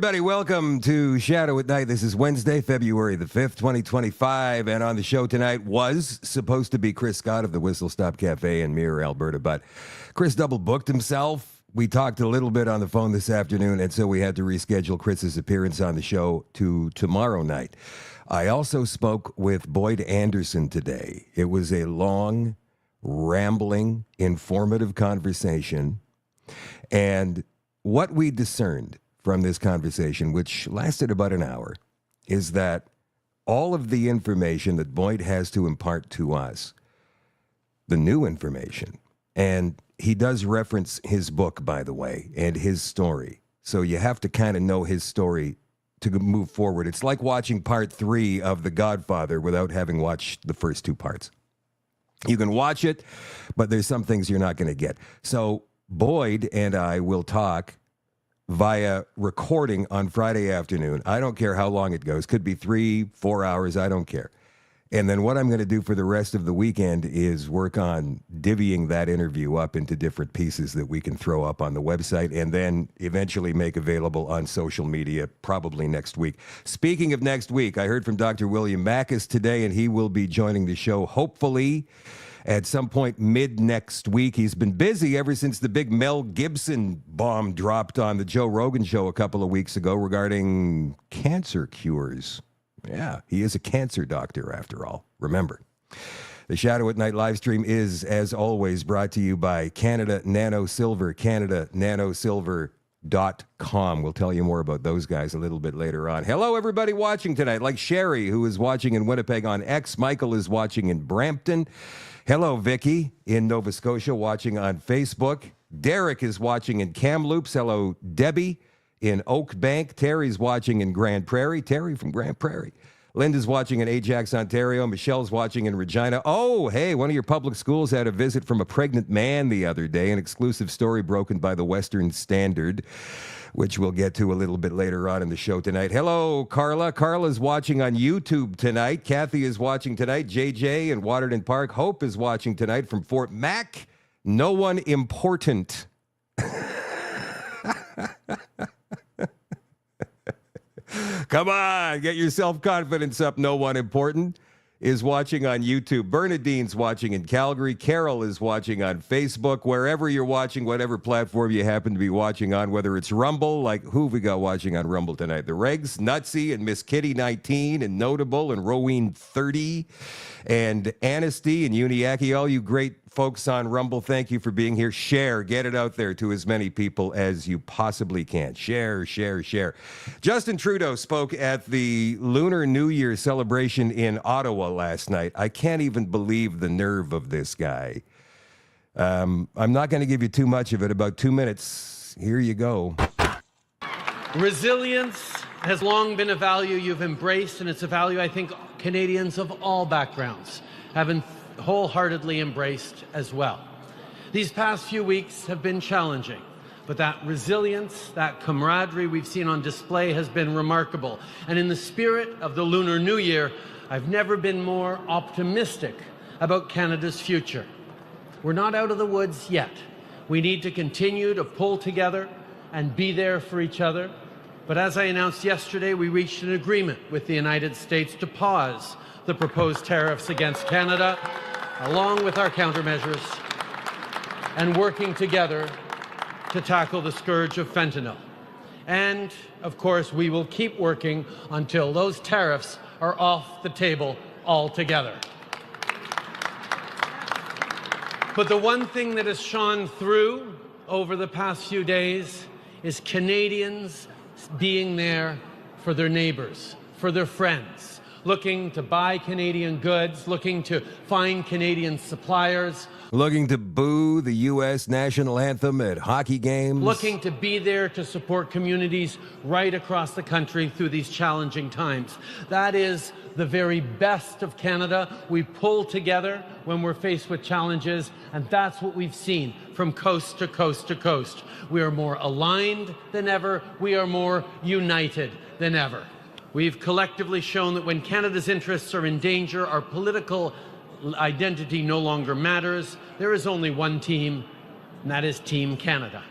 everybody. Welcome to Shadow at Night. This is Wednesday, February the 5th, 2025. And on the show tonight was supposed to be Chris Scott of the Whistle Stop Cafe in Mirror, Alberta. But Chris double booked himself. We talked a little bit on the phone this afternoon, and so we had to reschedule Chris's appearance on the show to tomorrow night. I also spoke with Boyd Anderson today. It was a long, rambling, informative conversation. And what we discerned from this conversation, which lasted about an hour, is that all of the information that Boyd has to impart to us, the new information, and he does reference his book, by the way, and his story. So you have to kind of know his story to move forward. It's like watching part 3 of The Godfather without having watched the first 2 parts. You can watch it, but there's some things you're not going to get. So Boyd and I will talk via recording on Friday afternoon. I don't care how long it goes. Could be 3-4 hours. I don't care. And then what I'm going to do for the rest of the weekend is work on divvying that interview up into different pieces that we can throw up on the website and then eventually make available on social media probably next week. Speaking of next week, I heard from Dr. William Mackis today, and he will be joining the show hopefully at some point mid next week. He's been busy ever since the big Mel Gibson bomb dropped on the Joe Rogan show a couple of weeks ago regarding cancer cures. Yeah, he is a cancer doctor after all. Remember, the Shadow at Night live stream is, as always, brought to you by Canada Nano Silver, CanadaNanoSilver.com. We'll tell you more about those guys a little bit later on. Hello, everybody watching tonight, like Sherry, who is watching in Winnipeg on X. Michael is watching in Brampton. Hello, Vicky in Nova Scotia, watching on Facebook. Derek is watching in Kamloops. Hello, Debbie in Oak Bank. Terry's watching in Grand Prairie. Terry from Grand Prairie. Linda's watching in Ajax, Ontario. Michelle's watching in Regina. Oh, hey, one of your public schools had a visit from a pregnant man the other day, an exclusive story broken by the Western Standard, which we'll get to a little bit later on in the show tonight. Hello, Carla. Carla's watching on YouTube tonight. Kathy is watching tonight. JJ in Waterton Park. Hope is watching tonight from Fort Mac. No one important. Come on, get your self-confidence up. No one important is watching on YouTube. Bernadine's watching in Calgary. Carol is watching on Facebook. Wherever you're watching, whatever platform you happen to be watching on, whether it's Rumble, like who have we got watching on Rumble tonight? The Regs, Nutsy, and Miss Kitty 19, and Notable, and Roween 30, and Anasty, and Uniacke. All you great folks on Rumble, thank you for being here. Share, get it out there to as many people as you possibly can. Share, share, share. Justin Trudeau spoke at the Lunar New Year celebration in Ottawa last night. I can't even believe the nerve of this guy. I'm not going to give you too much of it. About 2 minutes. Here you go. Resilience has long been a value you've embraced, and it's a value I think Canadians of all backgrounds have wholeheartedly embraced as well. These past few weeks have been challenging, but that resilience, that camaraderie we've seen on display has been remarkable. And in the spirit of the Lunar New Year, I've never been more optimistic about Canada's future. We're not out of the woods yet. We need to continue to pull together and be there for each other. But as I announced yesterday, we reached an agreement with the United States to pause the proposed tariffs against Canada, along with our countermeasures, and working together to tackle the scourge of fentanyl. And, of course, we will keep working until those tariffs are off the table altogether. But the one thing that has shone through over the past few days is Canadians being there for their neighbors, for their friends, looking to buy Canadian goods, looking to find Canadian suppliers. Looking to boo the U.S. national anthem at hockey games. Looking to be there to support communities right across the country through these challenging times. That is the very best of Canada. We pull together when we're faced with challenges, and that's what we've seen from coast to coast to coast. We are more aligned than ever. We are more united than ever. We've collectively shown that when Canada's interests are in danger, our political identity no longer matters. There is only one team, and that is Team Canada.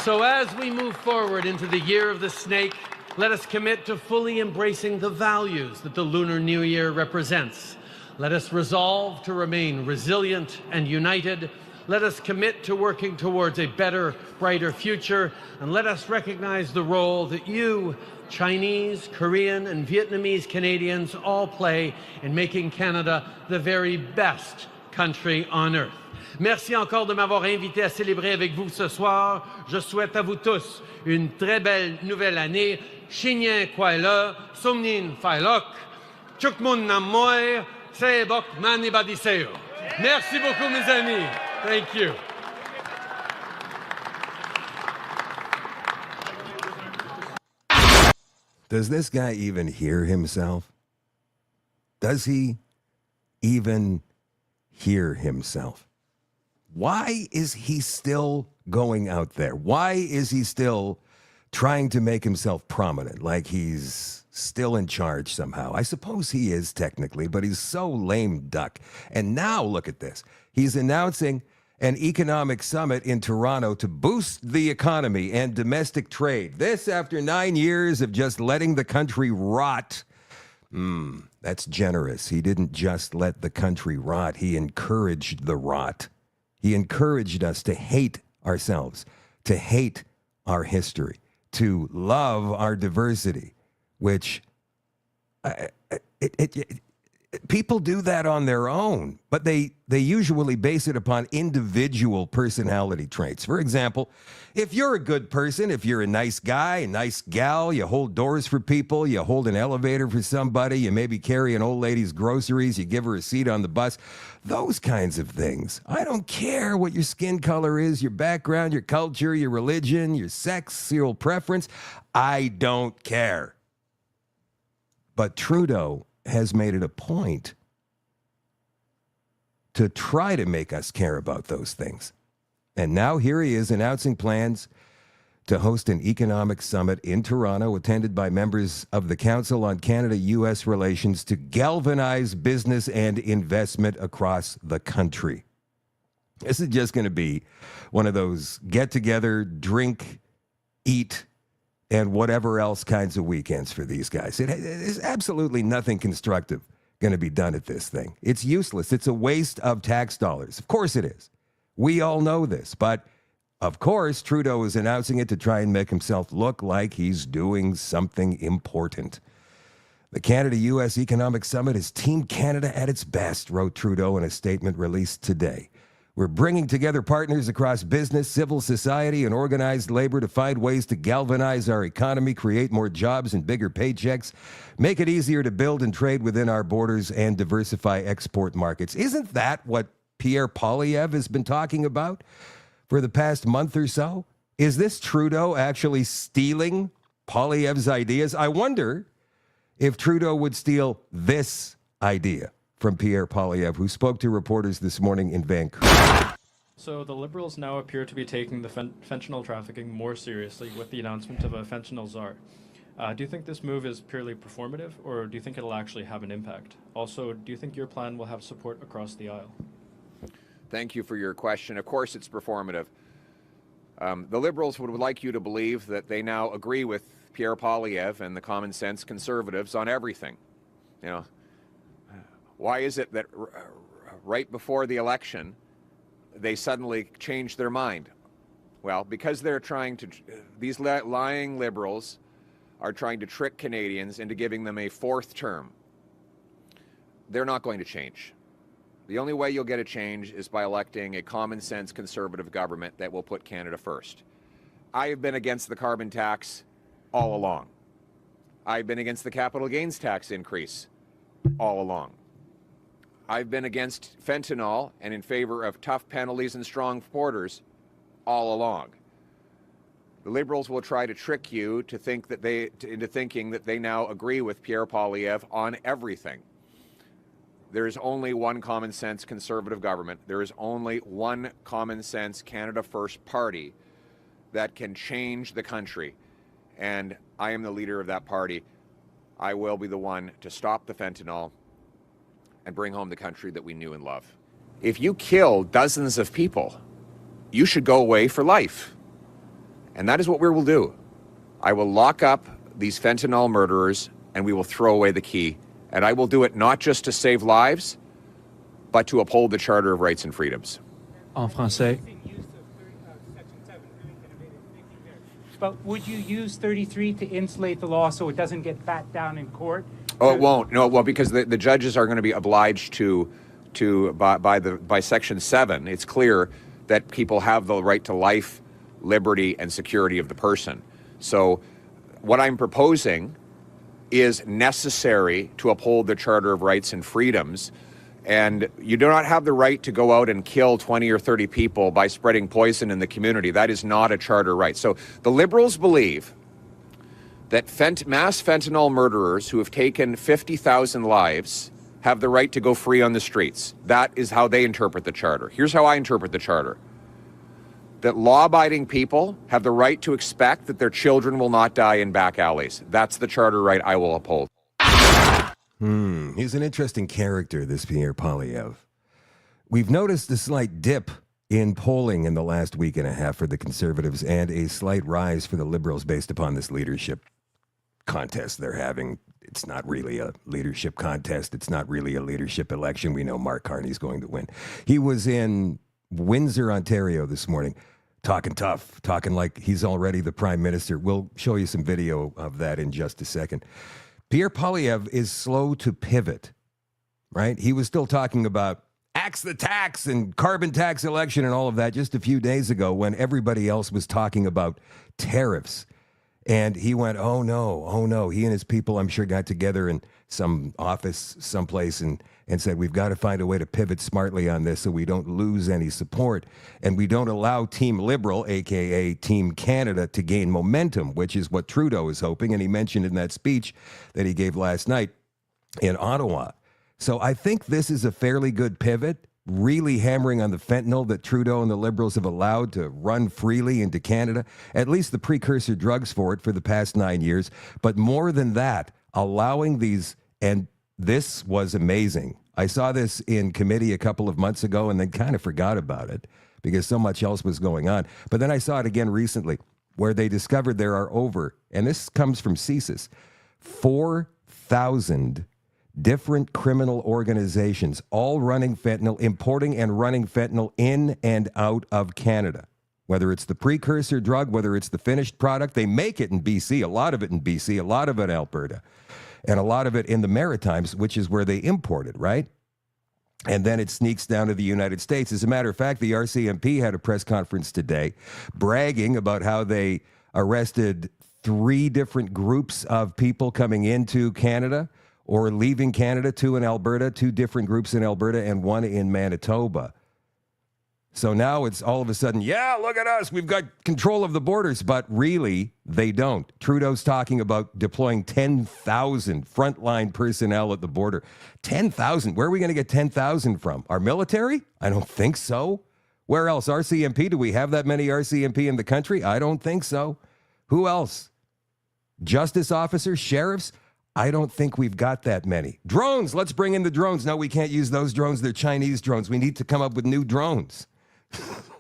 So as we move forward into the year of the snake, let us commit to fully embracing the values that the Lunar New Year represents. Let us resolve to remain resilient and united. Let us commit to working towards a better, brighter future. And let us recognize the role that you, Chinese, Korean, and Vietnamese Canadians all play in making Canada the very best country on earth. Merci encore de m'avoir invité à célébrer avec vous ce soir. Je souhaite à vous tous une très belle nouvelle année. Shinyen Kwaila, Somnin Failok, Chukmun Namoy, Seebok Manibadiseo. Merci beaucoup, mes amis. Thank you. Does this guy even hear himself? Does he even hear himself? Why is he still going out there? Why is he still trying to make himself prominent, like he's still in charge somehow? I suppose he is technically, but he's so lame duck. And now look at this. He's announcing an economic summit in Toronto to boost the economy and domestic trade. This after 9 years of just letting the country rot. That's generous. He didn't just let the country rot. He encouraged the rot. He encouraged us to hate ourselves, to hate our history, to love our diversity, which people do that on their own, but they usually base it upon individual personality traits. For example, if you're a good person, if you're a nice guy, a nice gal, you hold doors for people, you hold an elevator for somebody, you maybe carry an old lady's groceries, you give her a seat on the bus, those kinds of things. I don't care what your skin color is, your background, your culture, your religion, your sexual preference. I don't care. But Trudeau has made it a point to try to make us care about those things. And now here he is announcing plans to host an economic summit in Toronto, attended by members of the Council on Canada-U.S. Relations, to galvanize business and investment across the country. This is just going to be one of those get-together, drink, eat, and whatever else kinds of weekends for these guys. There's absolutely nothing constructive going to be done at this thing. It's useless. It's a waste of tax dollars. Of course it is. We all know this, but of course Trudeau is announcing it to try and make himself look like he's doing something important. The Canada-U.S. Economic Summit is Team Canada at its best, wrote Trudeau in a statement released today. We're bringing together partners across business, civil society, and organized labor to find ways to galvanize our economy, create more jobs and bigger paychecks, make it easier to build and trade within our borders, and diversify export markets. Isn't that what Pierre Poilievre has been talking about for the past month or so? Is this Trudeau actually stealing Poilievre's ideas? I wonder if Trudeau would steal this idea from Pierre Poilievre, who spoke to reporters this morning in Vancouver. So the Liberals now appear to be taking the fentanyl trafficking more seriously with the announcement of a fentanyl czar. Do you think this move is purely performative, or do you think it'll actually have an impact? Also, do you think your plan will have support across the aisle? Thank you for your question. Of course it's performative. The Liberals would like you to believe that they now agree with Pierre Poilievre and the common sense conservatives on everything. You know, why is it that right before the election, they suddenly changed their mind? Well, because they're trying to, these lying Liberals are trying to trick Canadians into giving them a fourth term. They're not going to change. The only way you'll get a change is by electing a common sense conservative government that will put Canada first. I have been against the carbon tax all along. I've been against the capital gains tax increase all along. I've been against fentanyl and in favor of tough penalties and strong borders all along. The Liberals will try to trick you to think that into thinking that they now agree with Pierre Poilievre on everything. There is only one common sense conservative government. There is only one common sense Canada First party that can change the country. And I am the leader of that party. I will be the one to stop the fentanyl and bring home the country that we knew and love. If you kill dozens of people, you should go away for life. And that is what we will do. I will lock up these fentanyl murderers and we will throw away the key. And I will do it not just to save lives, but to uphold the Charter of Rights and Freedoms. En français. But would you use 33 to insulate the law so it doesn't get bat down in court? Oh, it won't. No, well, because the judges are going to be obliged to by Section 7, it's clear that people have the right to life, liberty, and security of the person. So what I'm proposing is necessary to uphold the Charter of Rights and Freedoms. And you do not have the right to go out and kill 20 or 30 people by spreading poison in the community. That is not a charter right. So the Liberals believe that mass fentanyl murderers who have taken 50,000 lives have the right to go free on the streets. That is how they interpret the charter. Here's how I interpret the charter. That law-abiding people have the right to expect that their children will not die in back alleys. That's the charter right I will uphold. He's an interesting character, this Pierre Poilievre. We've noticed a slight dip in polling in the last week and a half for the Conservatives and a slight rise for the Liberals based upon this leadership contest they're having. It's not really a leadership contest. It's not really a leadership election. We know Mark Carney's going to win. He was in Windsor, Ontario this morning, talking tough, talking like he's already the prime minister. We'll show you some video of that in just a second. Pierre Poilievre is slow to pivot, right? He was still talking about axe the tax and carbon tax election and all of that just a few days ago when everybody else was talking about tariffs. And he went, oh no. He and his people, I'm sure, got together in some office someplace and said, we've got to find a way to pivot smartly on this so we don't lose any support. And we don't allow Team Liberal, a.k.a. Team Canada, to gain momentum, which is what Trudeau is hoping. And he mentioned in that speech that he gave last night in Ottawa. So I think this is a fairly good pivot, really hammering on the fentanyl that Trudeau and the Liberals have allowed to run freely into Canada, at least the precursor drugs for it for the past 9 years. But more than that, allowing these, and this was amazing. I saw this in committee a couple of months ago and then kind of forgot about it because so much else was going on. But then I saw it again recently where they discovered there are over, and this comes from CSIS, 4,000 different criminal organizations, all running fentanyl, importing and running fentanyl in and out of Canada. Whether it's the precursor drug, whether it's the finished product, they make it in BC, a lot of it in BC, a lot of it in Alberta, and a lot of it in the Maritimes, which is where they import it, right? And then it sneaks down to the United States. As a matter of fact, the RCMP had a press conference today bragging about how they arrested 3 different groups of people coming into Canada or leaving Canada, 2 in Alberta, 2 different groups in Alberta, and 1 in Manitoba. So now it's all of a sudden, yeah, look at us, we've got control of the borders, but really, they don't. Trudeau's talking about deploying 10,000 frontline personnel at the border. 10,000, where are we going to get 10,000 from? Our military? I don't think so. Where else? RCMP? Do we have that many RCMP in the country? I don't think so. Who else? Justice officers? Sheriffs? I don't think we've got that many. Drones, let's bring in the drones. No, we can't use those drones. They're Chinese drones. We need to come up with new drones.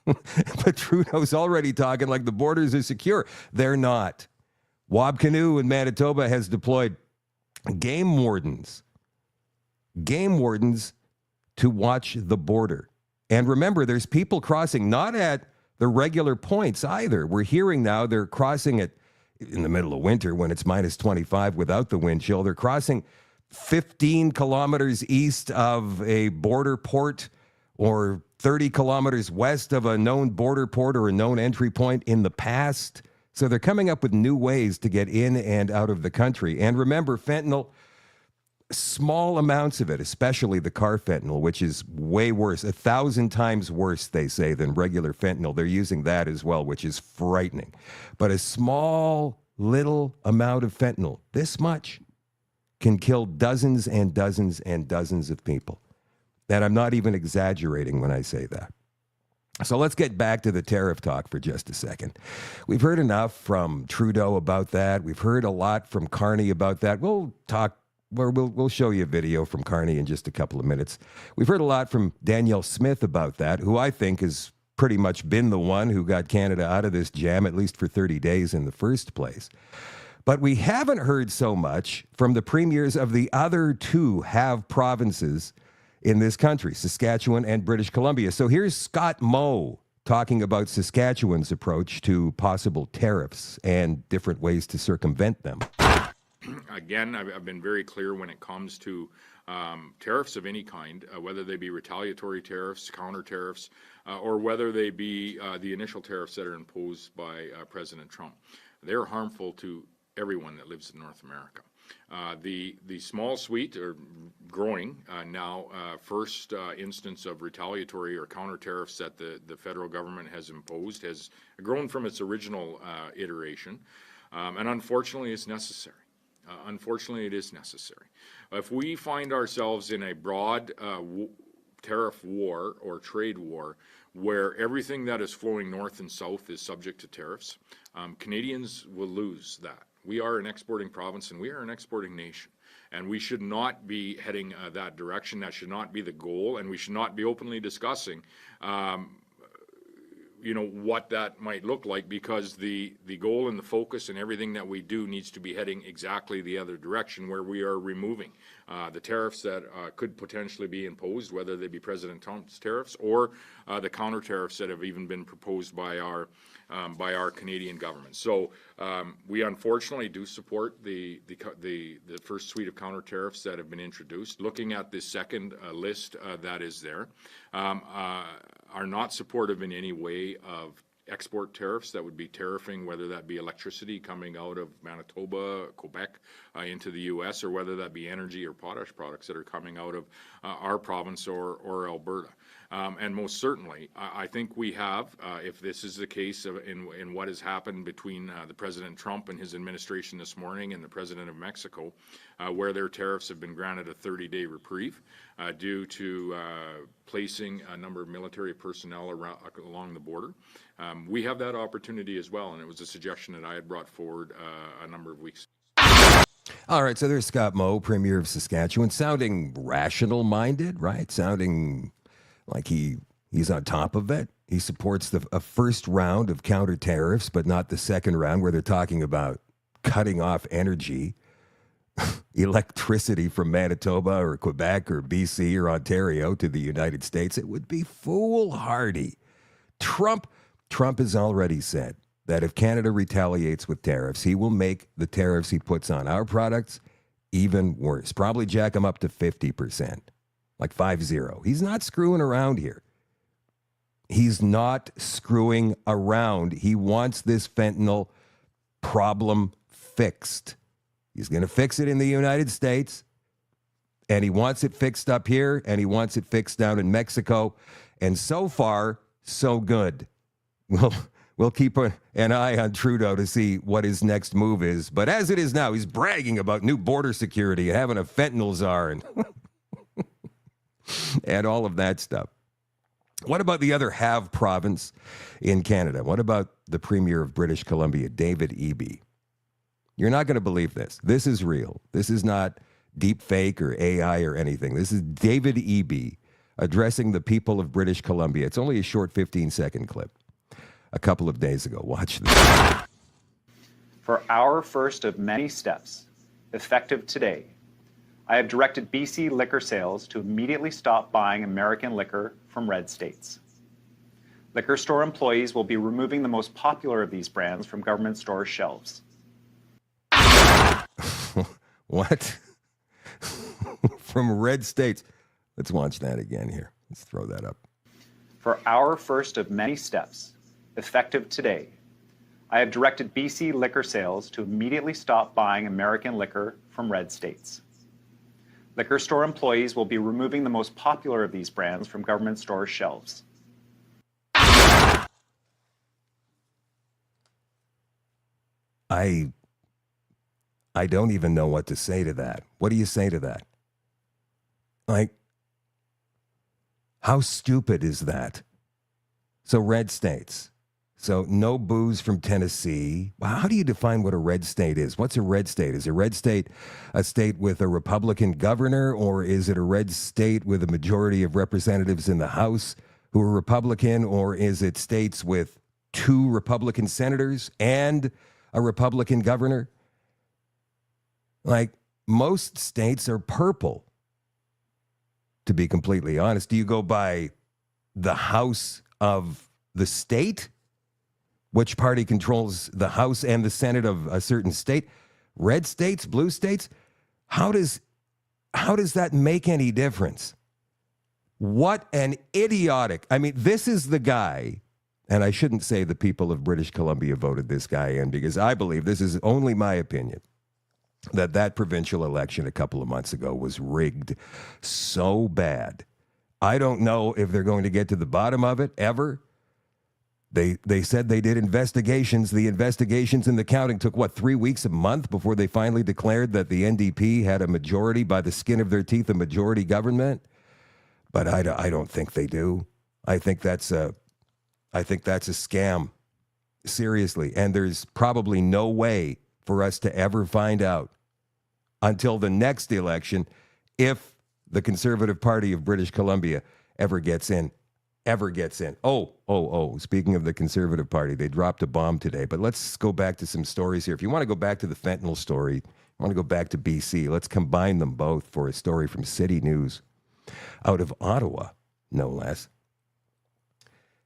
But Trudeau's already talking like the borders are secure. They're not. Wab Canoe in Manitoba has deployed game wardens to watch the border. And remember, there's people crossing not at the regular points either. We're hearing now they're crossing it in the middle of winter when it's minus 25 without the wind chill. They're crossing 15 kilometers east of a border port or 30 kilometers west of a known border port or a known entry point in the past. So they're coming up with new ways to get in and out of the country. And remember, fentanyl, small amounts of it, especially the carfentanil, which is way worse, 1,000 times worse, they say, than regular fentanyl. They're using that as well, which is frightening. But a small little amount of fentanyl, this much, can kill dozens and dozens and dozens of people. And I'm not even exaggerating when I say that. So let's get back to the tariff talk for just a second. We've heard enough from Trudeau about that. We've heard a lot from Carney about that. We'll show you a video from Carney in just a couple of minutes. We've heard a lot from Danielle Smith about that, who I think is pretty much been the one who got Canada out of this jam, at least for 30 days in the first place. But we haven't heard so much from the premiers of the other two have provinces in this country, Saskatchewan and British Columbia. So here's Scott Moe talking about Saskatchewan's approach to possible tariffs and different ways to circumvent them. Again, I've been very clear when it comes to tariffs of any kind, whether they be retaliatory tariffs, counter tariffs, or whether they be the initial tariffs that are imposed by President Trump. They're harmful to everyone that lives in North America. The small suite are growing now. First instance of retaliatory or counter tariffs that the federal government has imposed has grown from its original iteration, and unfortunately it's necessary. Unfortunately, it is necessary. If we find ourselves in a broad tariff war or trade war where everything that is flowing north and south is subject to tariffs, Canadians will lose that. We are an exporting province and we are an exporting nation. And we should not be heading that direction. That should not be the goal. And we should not be openly discussing what that might look like, because the goal and the focus and everything that we do needs to be heading exactly the other direction, where we are removing the tariffs that could potentially be imposed, whether they be President Trump's tariffs or the counter tariffs that have even been proposed by our Canadian government. So we unfortunately do support the first suite of counter tariffs that have been introduced. Looking at the second list that is there, are not supportive in any way of export tariffs that would be tariffing, whether that be electricity coming out of Manitoba, Quebec, into the U.S., or whether that be energy or potash products that are coming out of our province or Alberta. And most certainly, I think we have, if this is the case in what has happened between the President Trump and his administration this morning and the President of Mexico, where their tariffs have been granted a 30-day reprieve due to placing a number of military personnel along the border. We have that opportunity as well, and it was a suggestion that I had brought forward a number of weeks ago. All right, so there's Scott Moe, Premier of Saskatchewan, sounding rational-minded, right? Sounding like he's on top of it. He supports a first round of counter tariffs, but not the second round where they're talking about cutting off energy, electricity from Manitoba or Quebec or BC or Ontario to the United States. It would be foolhardy. Trump has already said that if Canada retaliates with tariffs, he will make the tariffs he puts on our products even worse. Probably jack them up to 50%, like 50. He's not screwing around here. He's not screwing around. He wants this fentanyl problem fixed. He's going to fix it in the United States, and he wants it fixed up here, and he wants it fixed down in Mexico. And so far, so good. We'll keep an eye on Trudeau to see what his next move is. But as it is now, he's bragging about new border security and having a fentanyl czar and, and all of that stuff. What about the other have province in Canada? What about the Premier of British Columbia, David Eby? You're not going to believe this. This is real. This is not deep fake or AI or anything. This is David Eby addressing the people of British Columbia. It's only a short 15-second clip a couple of days ago. Watch this. For our first of many steps, effective today, I have directed BC liquor sales to immediately stop buying American liquor from red states. Liquor store employees will be removing the most popular of these brands from government store shelves. What? From red states. Let's watch that again here. Let's throw that up. For our first of many steps, effective today, I have directed BC liquor sales to immediately stop buying American liquor from red states. Liquor store employees will be removing the most popular of these brands from government store shelves. I don't even know what to say to that. What do you say to that? Like, how stupid is that? So red states. So no booze from Tennessee. How do you define what a red state is? What's a red state? Is a red state a state with a Republican governor, or is it a red state with a majority of representatives in the House who are Republican, or is it states with 2 Republican senators and a Republican governor? Like, most states are purple, to be completely honest. Do you go by the House of the state? Which party controls the House and the Senate of a certain state? Red states, blue states? How does that make any difference? What an idiotic. I mean, this is the guy, and I shouldn't say the people of British Columbia voted this guy in, because I believe, this is only my opinion, that provincial election a couple of months ago was rigged so bad. I don't know if they're going to get to the bottom of it ever. They said they did investigations. The investigations and the counting took, 3 weeks, a month before they finally declared that the NDP had a majority, by the skin of their teeth, a majority government. But I don't think they do. I think that's a scam. Seriously. And there's probably no way for us to ever find out until the next election, if the Conservative Party of British Columbia ever gets in. Oh, speaking of the Conservative Party, they dropped a bomb today. But let's go back to some stories here. If you want to go back to the fentanyl story, you want to go back to BC, let's combine them both for a story from City News out of Ottawa, no less.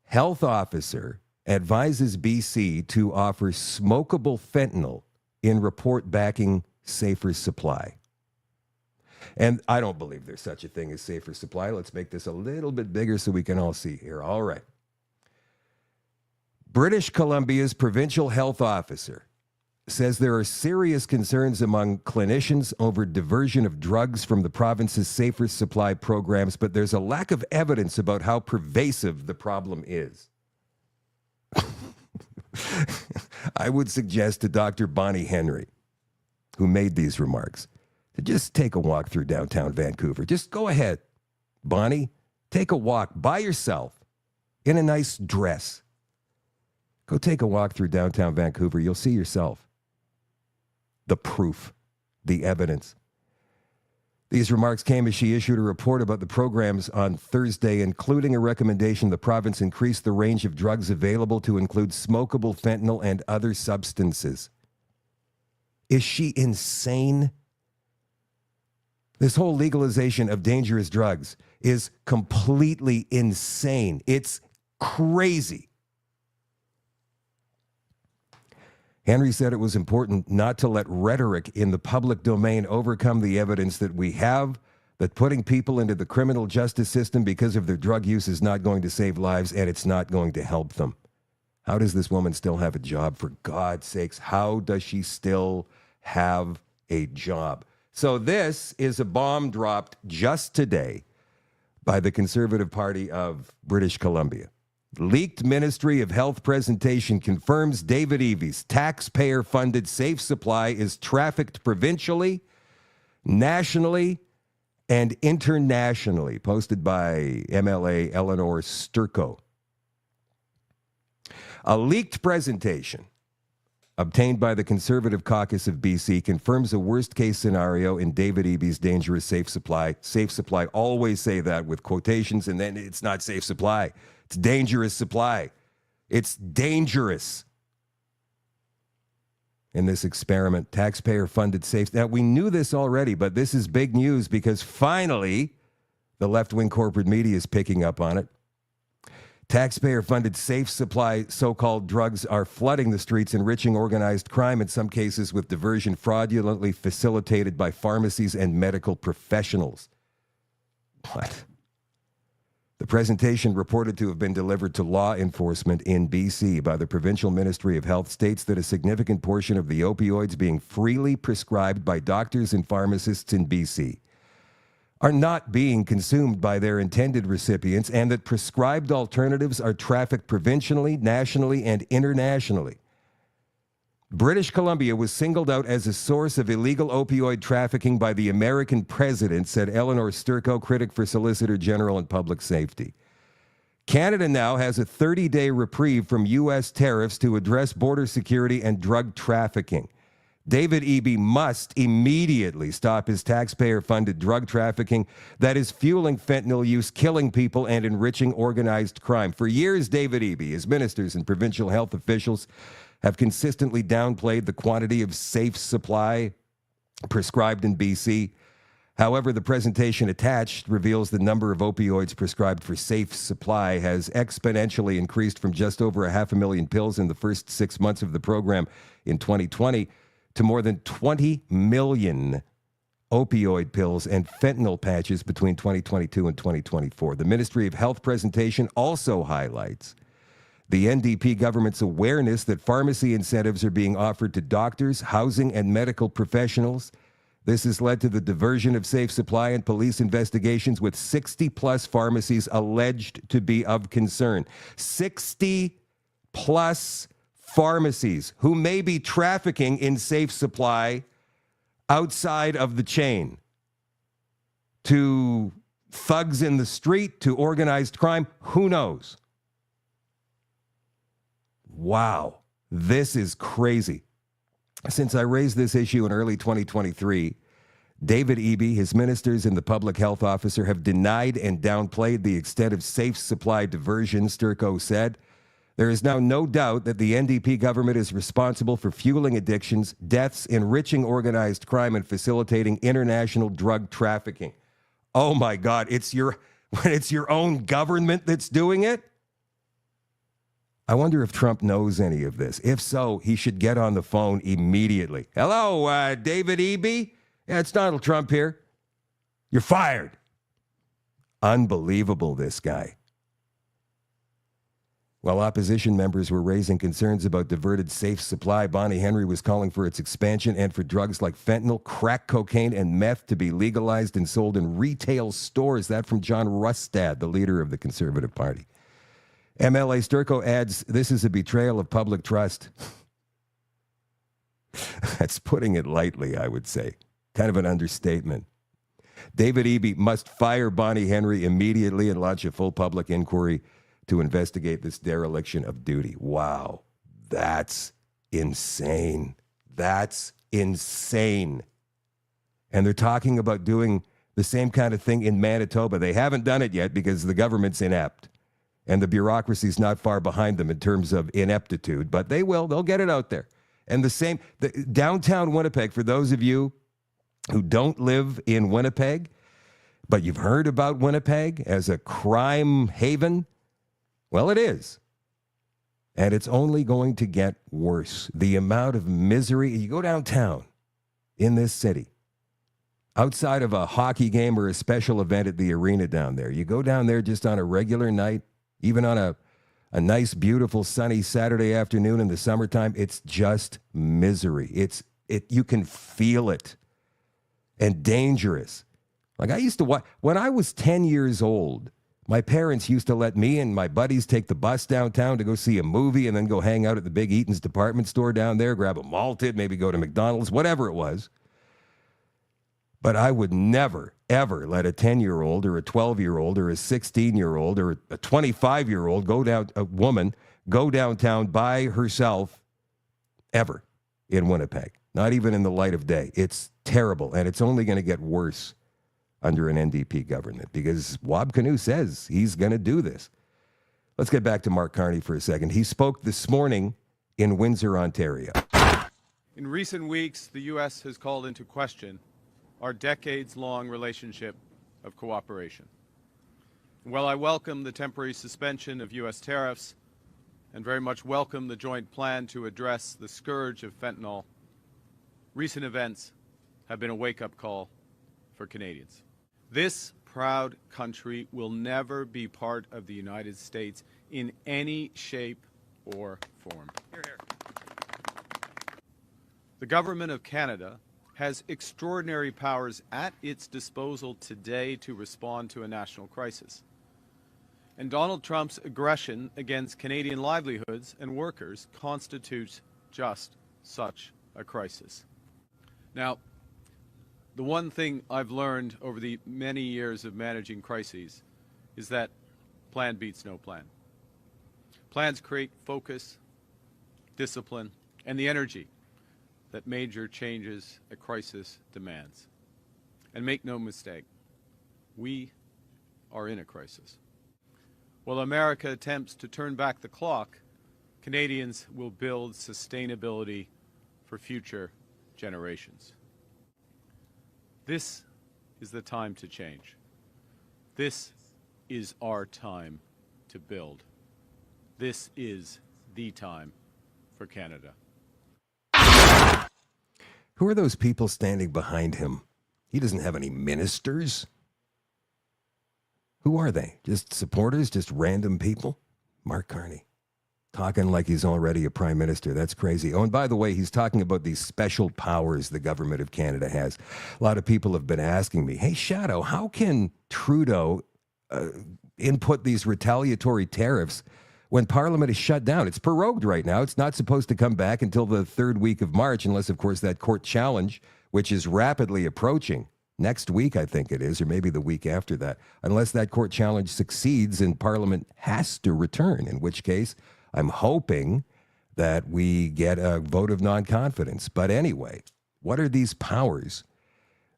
Health officer advises BC to offer smokable fentanyl in report backing safer supply. And I don't believe there's such a thing as safer supply. Let's make this a little bit bigger so we can all see here. All right. British Columbia's provincial health officer says there are serious concerns among clinicians over diversion of drugs from the province's safer supply programs, but there's a lack of evidence about how pervasive the problem is. I would suggest to Dr. Bonnie Henry, who made these remarks, to just take a walk through downtown Vancouver. Just go ahead, Bonnie. Take a walk by yourself in a nice dress. Go take a walk through downtown Vancouver. You'll see yourself the proof, the evidence. These remarks came as she issued a report about the programs on Thursday, including a recommendation the province increase the range of drugs available to include smokable fentanyl and other substances. Is she insane? This whole legalization of dangerous drugs is completely insane. It's crazy. Henry said it was important not to let rhetoric in the public domain overcome the evidence that we have, that putting people into the criminal justice system because of their drug use is not going to save lives, and it's not going to help them. How does this woman still have a job? For God's sakes, how does she still have a job? So this is a bomb dropped just today by the Conservative Party of British Columbia. Leaked Ministry of Health presentation confirms David Evy's taxpayer-funded safe supply is trafficked provincially, nationally, and internationally. Posted by MLA Eleanor Sturko. A leaked presentation obtained by the Conservative Caucus of BC confirms a worst-case scenario in David Eby's dangerous safe supply. Safe supply, always say that with quotations, and then it's not safe supply. It's dangerous supply. It's dangerous. In this experiment, taxpayer-funded safe. Now, we knew this already, but this is big news because finally, the left-wing corporate media is picking up on it. Taxpayer-funded safe supply so-called drugs are flooding the streets, enriching organized crime, in some cases with diversion fraudulently facilitated by pharmacies and medical professionals. What? The presentation, reported to have been delivered to law enforcement in BC by the Provincial Ministry of Health, states that a significant portion of the opioids being freely prescribed by doctors and pharmacists in BC are not being consumed by their intended recipients, and that prescribed alternatives are trafficked provincially, nationally, and internationally. British Columbia was singled out as a source of illegal opioid trafficking by the American president, said Eleanor Sturko, critic for Solicitor General and Public Safety. Canada now has a 30-day reprieve from U.S. tariffs to address border security and drug trafficking. David Eby must immediately stop his taxpayer-funded drug trafficking that is fueling fentanyl use, killing people, and enriching organized crime. For years, David Eby, his ministers, and provincial health officials have consistently downplayed the quantity of safe supply prescribed in BC. However, the presentation attached reveals the number of opioids prescribed for safe supply has exponentially increased from just over 500,000 pills in the first 6 months of the program in 2020 to more than 20 million opioid pills and fentanyl patches between 2022 and 2024. The Ministry of Health presentation also highlights the NDP government's awareness that pharmacy incentives are being offered to doctors, housing, and medical professionals. This has led to the diversion of safe supply and police investigations, with 60-plus pharmacies alleged to be of concern. 60-plus pharmacies who may be trafficking in safe supply outside of the chain to thugs in the street, to organized crime. Who knows? Wow, this is crazy. Since I raised this issue in early 2023, David Eby, his ministers, and the public health officer have denied and downplayed the extent of safe supply diversion, Sturco said. There is now no doubt that the NDP government is responsible for fueling addictions, deaths, enriching organized crime, and facilitating international drug trafficking. Oh my God, when it's your own government that's doing it? I wonder if Trump knows any of this. If so, he should get on the phone immediately. Hello, David Eby? Yeah, it's Donald Trump here. You're fired. Unbelievable, this guy. While opposition members were raising concerns about diverted safe supply, Bonnie Henry was calling for its expansion and for drugs like fentanyl, crack cocaine, and meth to be legalized and sold in retail stores. That from John Rustad, the leader of the Conservative Party. MLA Sturco adds, this is a betrayal of public trust. That's putting it lightly, I would say. Kind of an understatement. David Eby must fire Bonnie Henry immediately and launch a full public inquiry to investigate this dereliction of duty. Wow, that's insane. That's insane. And they're talking about doing the same kind of thing in Manitoba. They haven't done it yet because the government's inept. And the bureaucracy's not far behind them in terms of ineptitude, but they will. They'll get it out there. And the downtown Winnipeg, for those of you who don't live in Winnipeg, but you've heard about Winnipeg as a crime haven, well, it is. And it's only going to get worse. The amount of misery. You go downtown in this city, outside of a hockey game or a special event at the arena down there. You go down there just on a regular night, even on a nice, beautiful, sunny Saturday afternoon in the summertime. It's just misery. You can feel it. And dangerous. Like I used to watch, when I was 10 years old, my parents used to let me and my buddies take the bus downtown to go see a movie and then go hang out at the Big Eaton's department store down there, grab a malted, maybe go to McDonald's, whatever it was. But I would never, ever let a 10-year-old or a 12-year-old or a 16-year-old or a 25-year-old go downtown by herself ever in Winnipeg. Not even in the light of day. It's terrible, and it's only going to get worse under an NDP government because Wab Kinew says he's going to do this. Let's get back to Mark Carney for a second. He spoke this morning in Windsor, Ontario. In recent weeks, the U.S. has called into question our decades-long relationship of cooperation. While I welcome the temporary suspension of U.S. tariffs and very much welcome the joint plan to address the scourge of fentanyl, recent events have been a wake-up call for Canadians. This proud country will never be part of the United States in any shape or form. Hear, hear. The Government of Canada has extraordinary powers at its disposal today to respond to a national crisis. And Donald Trump's aggression against Canadian livelihoods and workers constitutes just such a crisis. Now, the one thing I've learned over the many years of managing crises is that plan beats no plan. Plans create focus, discipline, and the energy that major changes a crisis demands. And make no mistake, we are in a crisis. While America attempts to turn back the clock, Canadians will build sustainability for future generations. This is the time to change. This is our time to build. This is the time for Canada. Who are those people standing behind him? He doesn't have any ministers. Who are they? Just supporters? Just random people? Mark Carney. Talking like he's already a prime minister. That's crazy. Oh, and by the way, he's talking about these special powers the government of Canada has. A lot of people have been asking me, hey, Shadow, how can Trudeau input these retaliatory tariffs when Parliament is shut down? It's prorogued right now. It's not supposed to come back until the third week of March, unless, of course, that court challenge, which is rapidly approaching, next week, I think it is, or maybe the week after that, unless that court challenge succeeds and Parliament has to return, in which case I'm hoping that we get a vote of non-confidence. But anyway, what are these powers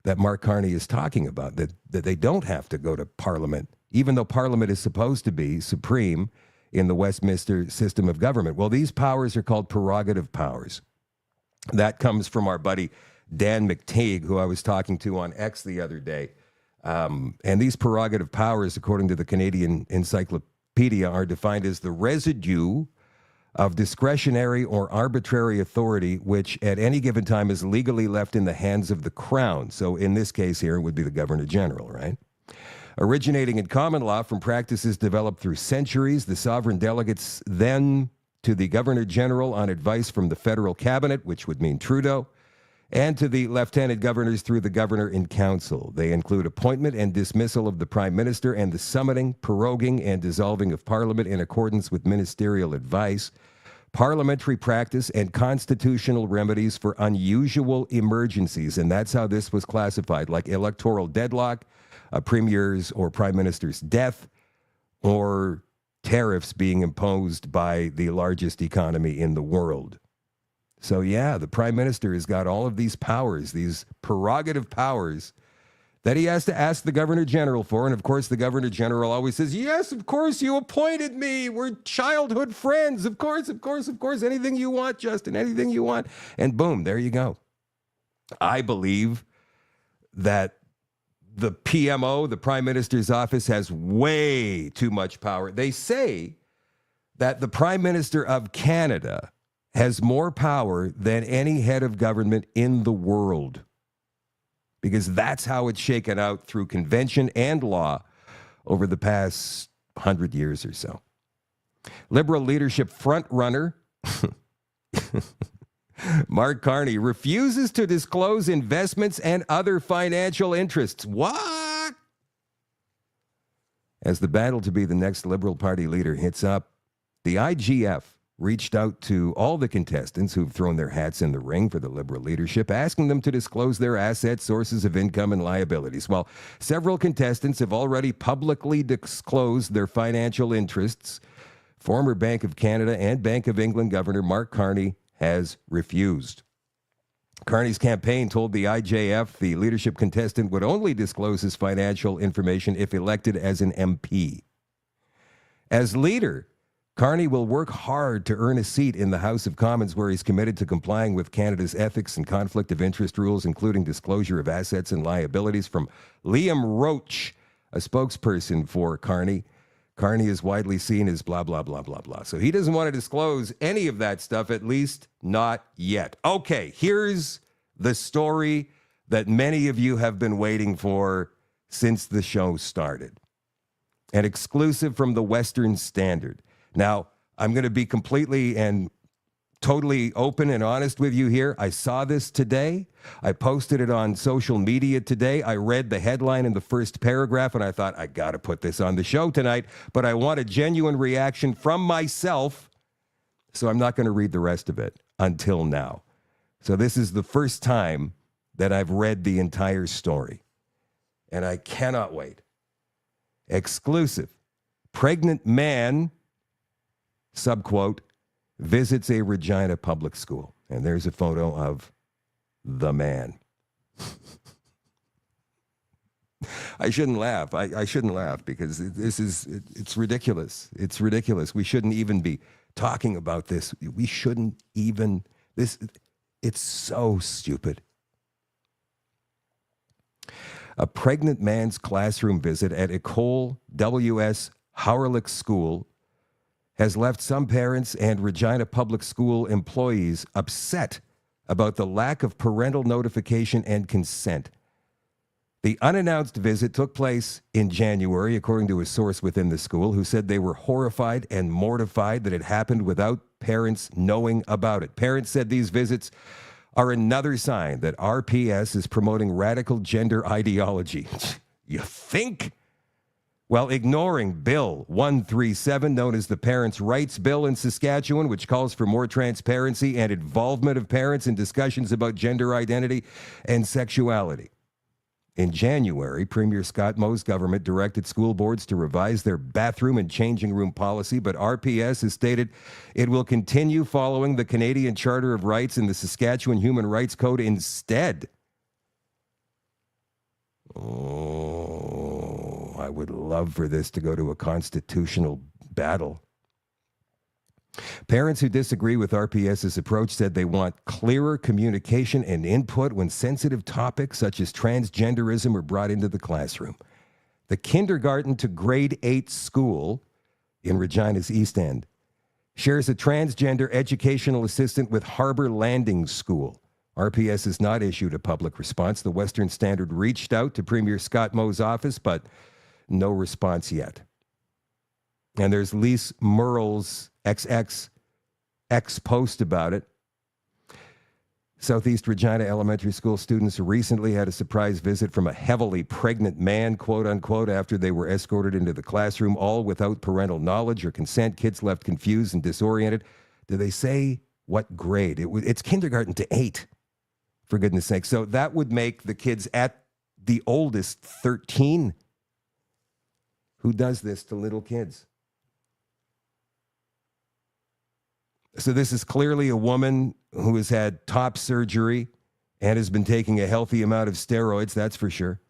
that Mark Carney is talking about, that they don't have to go to Parliament, even though Parliament is supposed to be supreme in the Westminster system of government? Well, these powers are called prerogative powers. That comes from our buddy Dan McTeague, who I was talking to on X the other day. And these prerogative powers, according to the Canadian Encyclopedia, are defined as the residue of discretionary or arbitrary authority, which at any given time is legally left in the hands of the Crown. So in this case here, it would be the Governor General, right? Originating in common law from practices developed through centuries, the sovereign delegates then to the Governor General on advice from the federal cabinet, which would mean Trudeau, and to the lieutenant governors through the governor in council. They include appointment and dismissal of the prime minister and the summoning, proroguing, and dissolving of parliament in accordance with ministerial advice, parliamentary practice, and constitutional remedies for unusual emergencies. And that's how this was classified, like electoral deadlock, a premier's or prime minister's death, or tariffs being imposed by the largest economy in the world. So yeah, the prime minister has got all of these powers, these prerogative powers that he has to ask the governor general for. And of course, the governor general always says, yes, of course, you appointed me. We're childhood friends. Of course, of course, of course. Anything you want, Justin, anything you want. And boom, there you go. I believe that the PMO, the prime minister's office, has way too much power. They say that the prime minister of Canada has more power than any head of government in the world, because that's how it's shaken out through convention and law over the past 100 years or so. Liberal leadership frontrunner Mark Carney refuses to disclose investments and other financial interests. What? As the battle to be the next Liberal Party leader hits up, the IGF reached out to all the contestants who've thrown their hats in the ring for the Liberal leadership, asking them to disclose their assets, sources of income, and liabilities. While several contestants have already publicly disclosed their financial interests, former Bank of Canada and Bank of England Governor Mark Carney has refused. Carney's campaign told the IJF the leadership contestant would only disclose his financial information if elected as an MP. As leader, Carney will work hard to earn a seat in the House of Commons, where he's committed to complying with Canada's ethics and conflict of interest rules, including disclosure of assets and liabilities. From Liam Roach, a spokesperson for Carney, Carney is widely seen as blah, blah, blah, blah, blah. So he doesn't want to disclose any of that stuff, at least not yet. Okay, here's the story that many of you have been waiting for since the show started. An exclusive from the Western Standard. Now, I'm going to be completely and totally open and honest with you here. I saw this today. I posted it on social media today. I read the headline in the first paragraph, and I thought, I got to put this on the show tonight, but I want a genuine reaction from myself, so I'm not going to read the rest of it until now. So this is the first time that I've read the entire story, and I cannot wait. Exclusive. Pregnant man, subquote, visits a Regina public school. And there's a photo of the man. I shouldn't laugh. I shouldn't laugh because it's ridiculous. It's ridiculous. We shouldn't even be talking about this. We shouldn't even, it's so stupid. A pregnant man's classroom visit at École W.S. Howrelick School has left some parents and Regina Public School employees upset about the lack of parental notification and consent. The unannounced visit took place in January, according to a source within the school, who said they were horrified and mortified that it happened without parents knowing about it. Parents said these visits are another sign that RPS is promoting radical gender ideology. You think? While ignoring Bill 137, known as the Parents' Rights Bill in Saskatchewan, which calls for more transparency and involvement of parents in discussions about gender identity and sexuality. In January, Premier Scott Moe's government directed school boards to revise their bathroom and changing room policy, but RPS has stated it will continue following the Canadian Charter of Rights and the Saskatchewan Human Rights Code instead. Oh, I would love for this to go to a constitutional battle. Parents who disagree with RPS's approach said they want clearer communication and input when sensitive topics such as transgenderism are brought into the classroom. The kindergarten to grade 8 school in Regina's East End shares a transgender educational assistant with Harbor Landing School. RPS has not issued a public response. The Western Standard reached out to Premier Scott Moe's office, but no response yet. And there's Lise Merle's XX post about it. Southeast Regina Elementary School students recently had a surprise visit from a heavily pregnant man, quote unquote, after they were escorted into the classroom, all without parental knowledge or consent. Kids left confused and disoriented. Do they say what grade? It's kindergarten to 8, for goodness sake. So that would make the kids at the oldest 13. Who does this to little kids? So this is clearly a woman who has had top surgery and has been taking a healthy amount of steroids, that's for sure.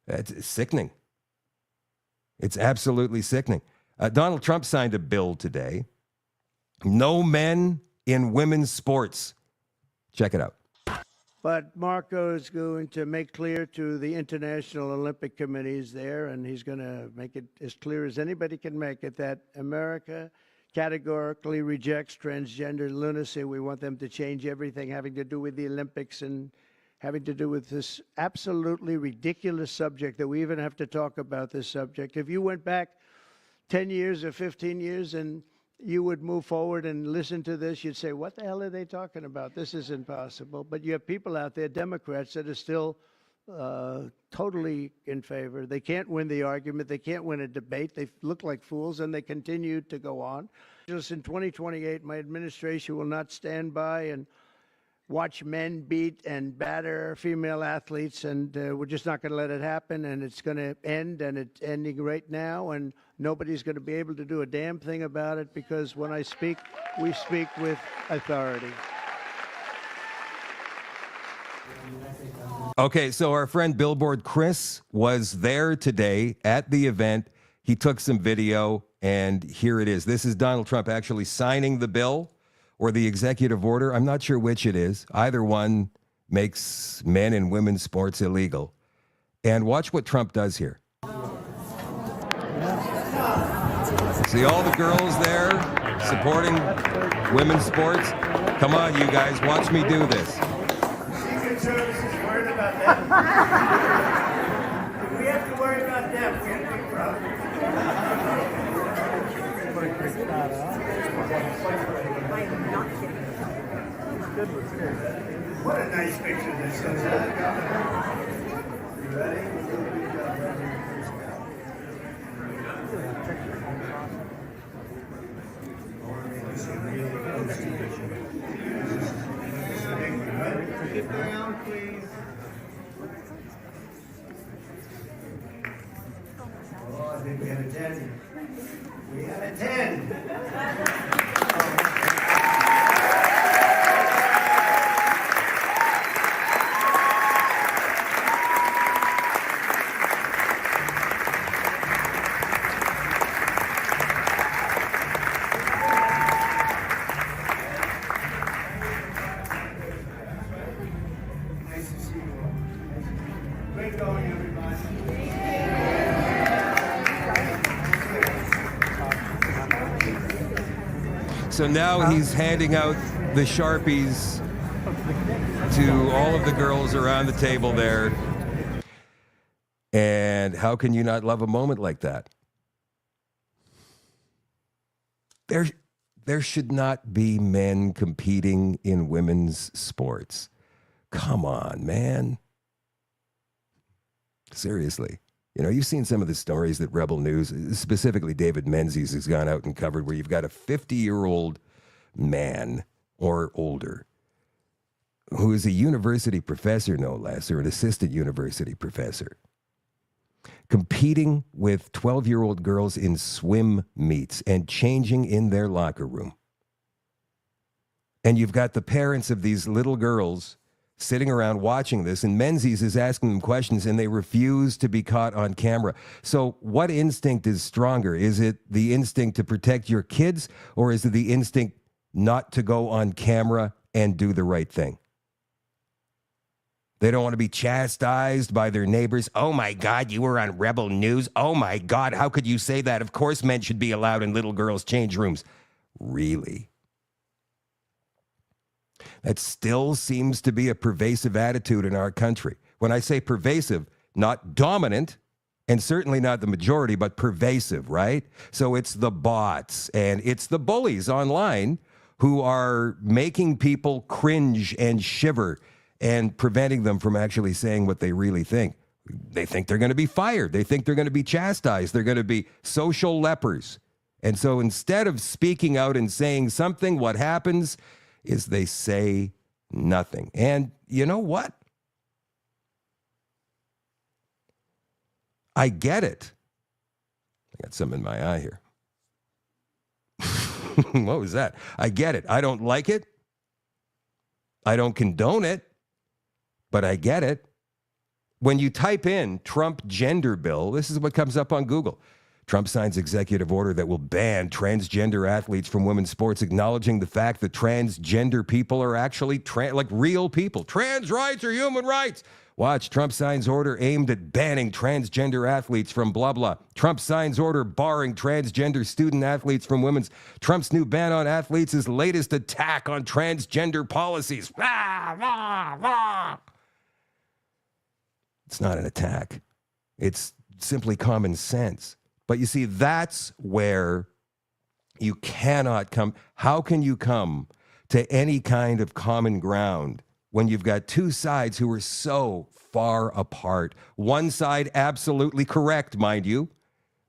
That's sickening. It's absolutely sickening. Donald Trump signed a bill today. No men in women's sports. Check it out. But Marco is going to make clear to the International Olympic Committees there, and he's going to make it as clear as anybody can make it, that America categorically rejects transgender lunacy. We want them to change everything having to do with the Olympics and having to do with this absolutely ridiculous subject that we even have to talk about this subject. If you went back 10 years or 15 years and you would move forward and listen to this, you'd say, what the hell are they talking about? This is impossible. But you have people out there, Democrats, that are still totally in favor. They can't win the argument. They can't win a debate. They look like fools, and they continue to go on. Just in 2028, my administration will not stand by and watch men beat and batter female athletes, and we're just not going to let it happen, and it's going to end, and it's ending right now, and nobody's going to be able to do a damn thing about it, because when I speak, we speak with authority. Okay, so our friend Billboard Chris was there today at the event. He took some video, and here it is. This is Donald Trump actually signing the bill or the executive order. I'm not sure which it is. Either one makes men and women's sports illegal. And watch what Trump does here. See all the girls there supporting women's sports? Come on, you guys, watch me do this. Secret Service is worried about them. We have to worry about them. We have a big problem. What a nice picture this is. You ready? Get down, please. Oh, I think we had a 10. We had a 10. Great going, everybody. So now he's handing out the Sharpies to all of the girls around the table there. And how can you not love a moment like that? There should not be men competing in women's sports. Come on, man. Seriously. You know, you've seen some of the stories that Rebel News, specifically David Menzies, has gone out and covered, where you've got a 50-year-old man or older who is a university professor, no less, or an assistant university professor, competing with 12-year-old girls in swim meets and changing in their locker room. And you've got the parents of these little girls sitting around watching this, and Menzies is asking them questions, and they refuse to be caught on camera. So what instinct is stronger? Is it the instinct to protect your kids, or is it the instinct not to go on camera and do the right thing? They don't want to be chastised by their neighbors. Oh, my God, you were on Rebel News. Oh, my God, how could you say that? Of course men should be allowed in little girls' change rooms. Really? That still seems to be a pervasive attitude in our country. When I say pervasive, not dominant, and certainly not the majority, but pervasive, right? So it's the bots and it's the bullies online who are making people cringe and shiver and preventing them from actually saying what they really think. They think they're going to be fired. They think they're going to be chastised. They're going to be social lepers. And so instead of speaking out and saying something, what happens is they say nothing. And you know what? I get it. I got something in my eye here. What was that? I get it. I don't like it. I don't condone it, but I get it. When you type in Trump gender bill, this is what comes up on Google. Trump signs executive order that will ban transgender athletes from women's sports, acknowledging the fact that transgender people are actually like real people. Trans rights are human rights. Watch, Trump signs order aimed at banning transgender athletes from blah, blah. Trump signs order barring transgender student athletes from women's. Trump's new ban on athletes is latest attack on transgender policies. Rah, rah, rah. It's not an attack. It's simply common sense. But you see, that's where you cannot come. How can you come to any kind of common ground when you've got two sides who are so far apart? One side absolutely correct, mind you.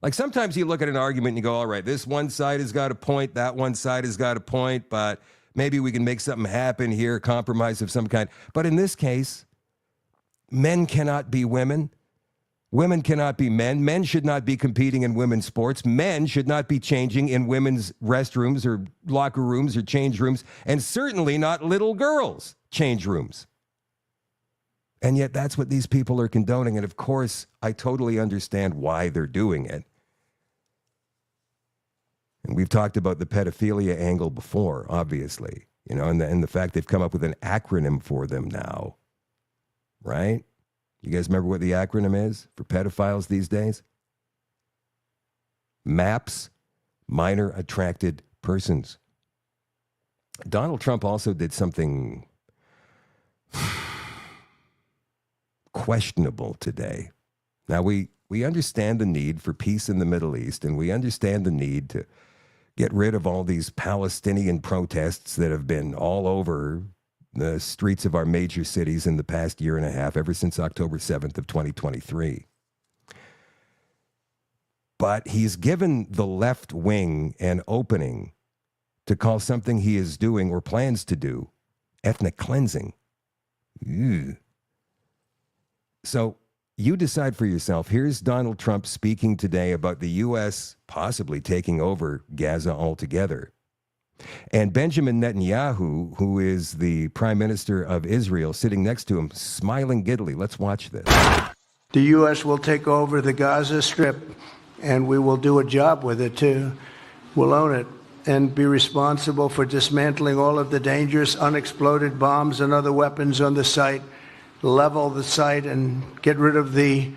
Like sometimes you look at an argument and you go, all right, this one side has got a point, that one side has got a point, but maybe we can make something happen here, compromise of some kind. But in this case, men cannot be women. Women cannot be men. Men should not be competing in women's sports. Men should not be changing in women's restrooms or locker rooms or change rooms, and certainly not little girls' change rooms. And yet that's what these people are condoning. And of course, I totally understand why they're doing it. And we've talked about the pedophilia angle before, obviously, you know, and the fact they've come up with an acronym for them now, right? You guys remember what the acronym is for pedophiles these days? MAPS, Minor Attracted Persons. Donald Trump also did something questionable today. Now, we understand the need for peace in the Middle East, and we understand the need to get rid of all these Palestinian protests that have been all over the streets of our major cities in the past year and a half, ever since October 7th of 2023. But he's given the left wing an opening to call something he is doing or plans to do ethnic cleansing. Ew. So you decide for yourself. Here's Donald Trump speaking today about the U.S. possibly taking over Gaza altogether. And Benjamin Netanyahu, who is the prime minister of Israel, sitting next to him, smiling giddily. Let's watch this. The U.S. will take over the Gaza Strip, and we will do a job with it, too. We'll own it and be responsible for dismantling all of the dangerous unexploded bombs and other weapons on the site. level the site and get rid of the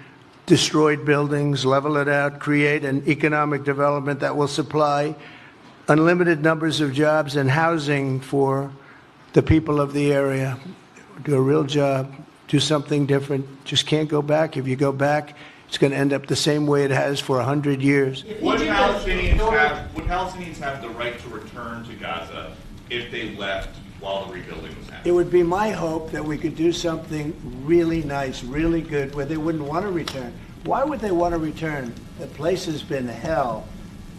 destroyed buildings, level it out, create an economic development that will supply unlimited numbers of jobs and housing for the people of the area. Do a real job, do something different. Just can't go back. If you go back, it's going to end up the same way it has for 100 years. Would Palestinians have the right to return to Gaza if they left while the rebuilding was happening? It would be my hope that we could do something really nice, really good, where they wouldn't want to return. Why would they want to return? The place has been hell.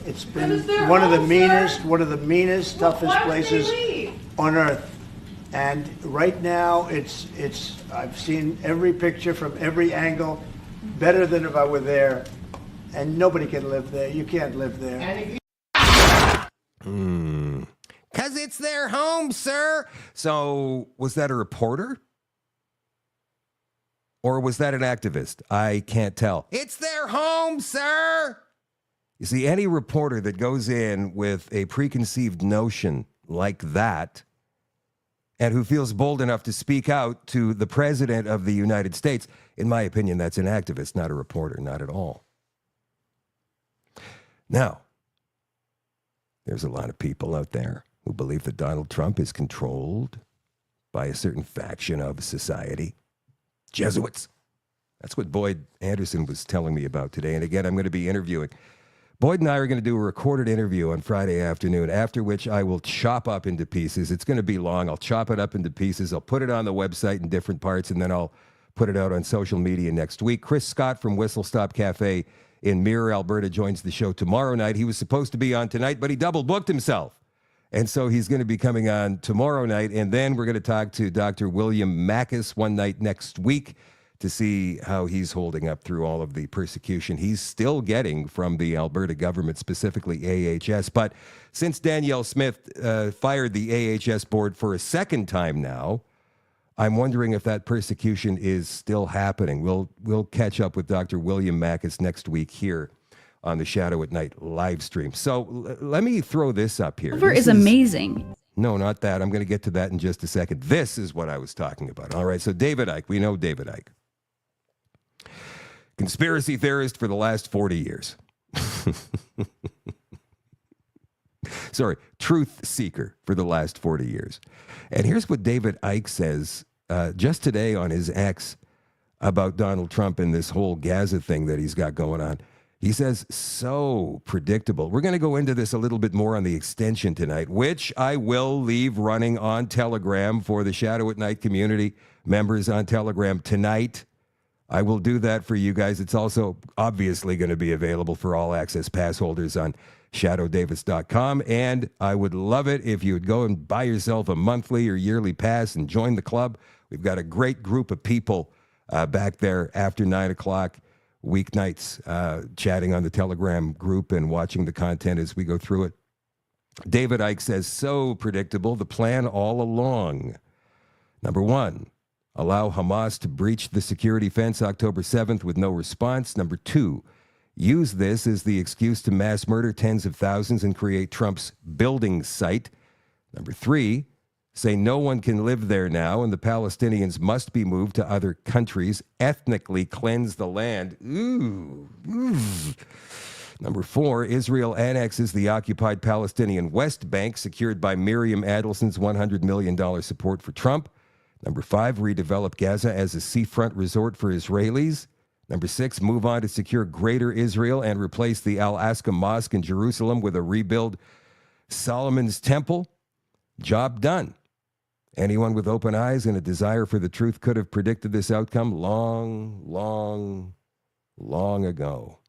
It's been one of the meanest, toughest places on earth. And right now, I've seen every picture from every angle, better than if I were there. And nobody can live there. You can't live there. Because it's their home, sir. So was that a reporter? Or was that an activist? I can't tell. It's their home, sir. You see, any reporter that goes in with a preconceived notion like that and who feels bold enough to speak out to the president of the United States, in my opinion, that's an activist, not a reporter, not at all. Now, there's a lot of people out there who believe that Donald Trump is controlled by a certain faction of society. Jesuits. That's what Boyd Anderson was telling me about today. And again, I'm going to be interviewing. Boyd and I are going to do a recorded interview on Friday afternoon, after which I will chop up into pieces. It's going to be long. I'll chop it up into pieces. I'll put it on the website in different parts, and then I'll put it out on social media next week. Chris Scott from Whistle Stop Cafe in Mirror, Alberta, joins the show tomorrow night. He was supposed to be on tonight, but he double booked himself. And so he's going to be coming on tomorrow night. And then we're going to talk to Dr. William Mackis one night next week to see how he's holding up through all of the persecution he's still getting from the Alberta government, specifically AHS. But since Danielle Smith fired the AHS board for a second time now, I'm wondering if that persecution is still happening. We'll catch up with Dr. William Mackis next week here on the Shadow at Night live stream. So let me throw this up here. Silver is amazing. No, not that. I'm going to get to that in just a second. This is what I was talking about. All right, so David Icke. We know David Icke. Conspiracy theorist for the last 40 years. Sorry, truth seeker for the last 40 years. And here's what David Icke says just today on his X about Donald Trump and this whole Gaza thing that he's got going on. He says, so predictable. We're going to go into this a little bit more on the extension tonight, which I will leave running on Telegram for the Shadow at Night community members on Telegram tonight. I will do that for you guys. It's also obviously going to be available for all access pass holders on shadowdavis.com. And I would love it if you would go and buy yourself a monthly or yearly pass and join the club. We've got a great group of people back there after 9 o'clock weeknights chatting on the Telegram group and watching the content as we go through it. David Icke says, so predictable, the plan all along. Number one, allow Hamas to breach the security fence October 7th with no response. Number two, use this as the excuse to mass murder tens of thousands and create Trump's building site. Number three, say no one can live there now and the Palestinians must be moved to other countries, ethnically cleanse the land. Ooh. Number four, Israel annexes the occupied Palestinian West Bank, secured by Miriam Adelson's $100 million support for Trump. Number five, redevelop Gaza as a seafront resort for Israelis. Number six, move on to secure Greater Israel and replace the Al-Aqsa Mosque in Jerusalem with a rebuild Solomon's Temple. Job done. Anyone with open eyes and a desire for the truth could have predicted this outcome long, long, long ago.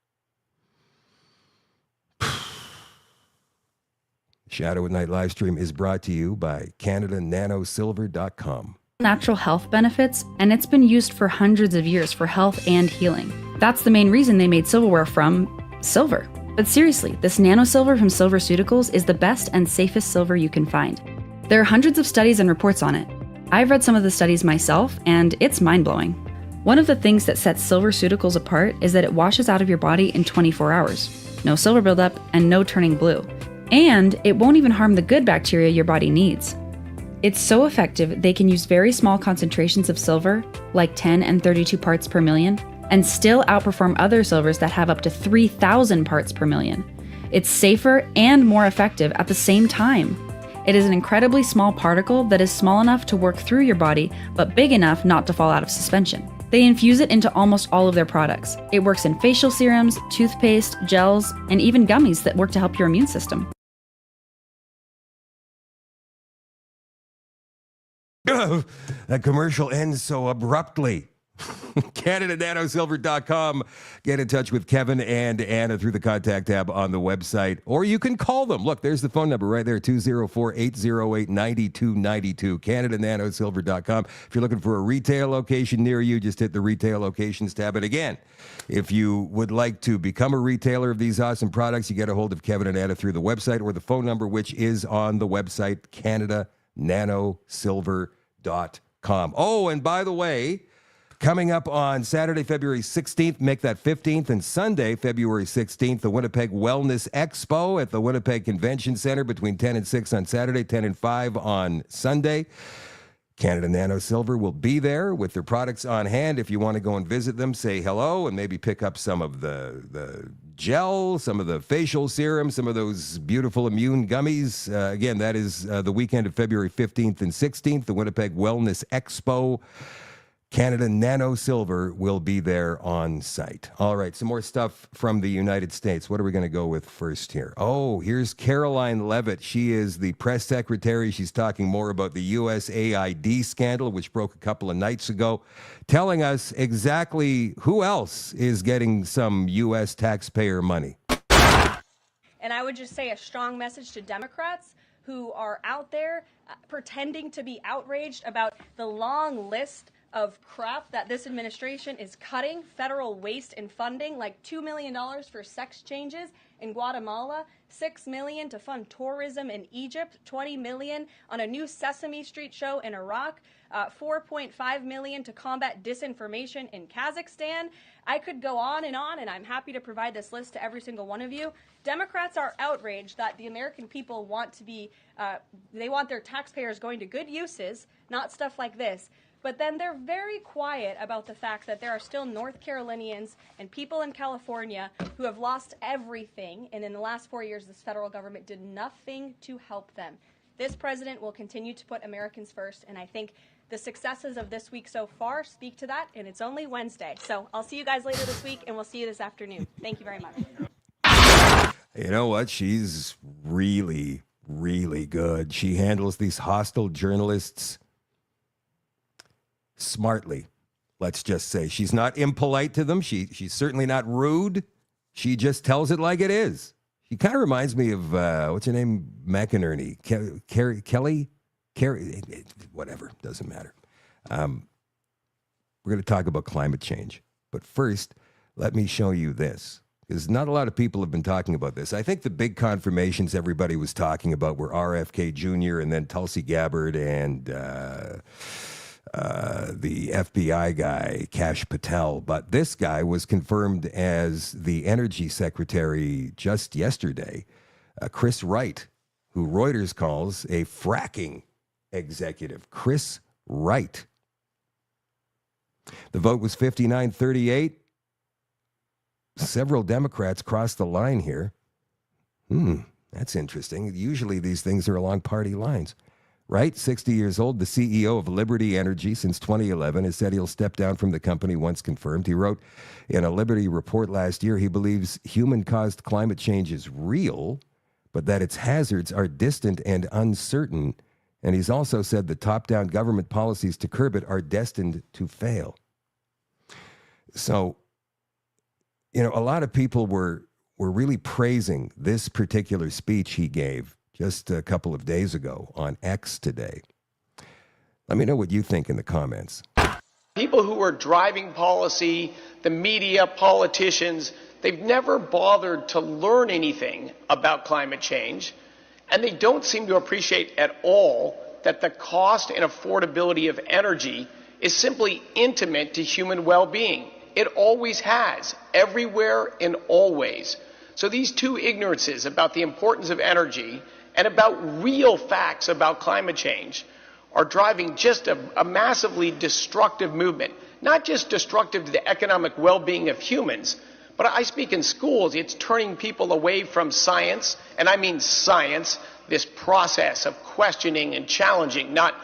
Shadow at Night live stream is brought to you by CanadaNanoSilver.com. Natural health benefits, and it's been used for hundreds of years for health and healing. That's the main reason they made silverware from silver. But seriously, this nano silver from Silverceuticals is the best and safest silver you can find. There are hundreds of studies and reports on it. I've read some of the studies myself, and it's mind-blowing. One of the things that sets Silverceuticals apart is that it washes out of your body in 24 hours. No silver buildup and no turning blue. And it won't even harm the good bacteria your body needs. It's so effective, they can use very small concentrations of silver, like 10 and 32 parts per million, and still outperform other silvers that have up to 3,000 parts per million. It's safer and more effective at the same time. It is an incredibly small particle that is small enough to work through your body, but big enough not to fall out of suspension. They infuse it into almost all of their products. It works in facial serums, toothpaste, gels, and even gummies that work to help your immune system. That commercial ends so abruptly. CanadaNanoSilver.com. Get in touch with Kevin and Anna through the contact tab on the website, or you can call them. Look, there's the phone number right there, 204-808-9292. CanadaNanoSilver.com. If you're looking for a retail location near you, just hit the retail locations tab. And again, if you would like to become a retailer of these awesome products, you get a hold of Kevin and Anna through the website or the phone number, which is on the website, CanadaNanoSilver.com. Oh, and by the way, coming up on Saturday, February 16th, make that 15th, and Sunday, February 16th, the Winnipeg Wellness Expo at the Winnipeg Convention Center between 10 and 6 on Saturday, 10 and 5 on Sunday. Canada Nano Silver will be there with their products on hand. If you want to go and visit them, say hello and maybe pick up some of the gel, some of the facial serum, some of those beautiful immune gummies. Again, that is the weekend of February 15th and 16th, the Winnipeg Wellness Expo. Canada Nano Silver will be there on site. All right, some more stuff from the United States. What are we going to go with first here? Oh, here's Caroline Leavitt. She is the press secretary. She's talking more about the USAID scandal, which broke a couple of nights ago, telling us exactly who else is getting some U.S. taxpayer money. And I would just say a strong message to Democrats who are out there pretending to be outraged about the long list of crap that this administration is cutting, federal waste and funding, like $2 million for sex changes in Guatemala, $6 million to fund tourism in Egypt, $20 million on a new Sesame Street show in Iraq, $4.5 million to combat disinformation in Kazakhstan. I could go on, and I'm happy to provide this list to every single one of you. Democrats are outraged that the American people want to be, they want their taxpayers going to good uses, not stuff like this. But then they're very quiet about the fact that there are still North Carolinians and people in California who have lost everything, and in the last 4 years, this federal government did nothing to help them. This president will continue to put Americans first, and I think the successes of this week so far speak to that, and it's only Wednesday. So I'll see you guys later this week, and we'll see you this afternoon. Thank you very much. You know what? She's really, really good. She handles these hostile journalists smartly, let's just say. She's not impolite to them. She's certainly not rude. She just tells it like it is. She kind of reminds me of, what's her name? McInerney. Kelly? Whatever. Doesn't matter. We're going to talk about climate change. But first, let me show you this, because not a lot of people have been talking about this. I think the big confirmations everybody was talking about were RFK Jr. and then Tulsi Gabbard and the FBI guy, Kash Patel. But this guy was confirmed as the energy secretary just yesterday, Chris Wright, who Reuters calls a fracking executive. Chris Wright. The vote was 59-38. Several Democrats crossed the line here. That's interesting. Usually these things are along party lines. Wright, 60 years old, the CEO of Liberty Energy since 2011, has said he'll step down from the company once confirmed. He wrote in a Liberty report last year he believes human-caused climate change is real, but that its hazards are distant and uncertain. And he's also said the top-down government policies to curb it are destined to fail. So, you know, a lot of people were really praising this particular speech he gave just a couple of days ago on X today. Let me know what you think in the comments. People who are driving policy, the media, politicians, they've never bothered to learn anything about climate change, and they don't seem to appreciate at all that the cost and affordability of energy is simply intimate to human well-being. It always has, everywhere and always. So these two ignorances about the importance of energy and about real facts about climate change are driving just a massively destructive movement, not just destructive to the economic well-being of humans, but I speak in schools, it's turning people away from science, and I mean science, this process of questioning and challenging, not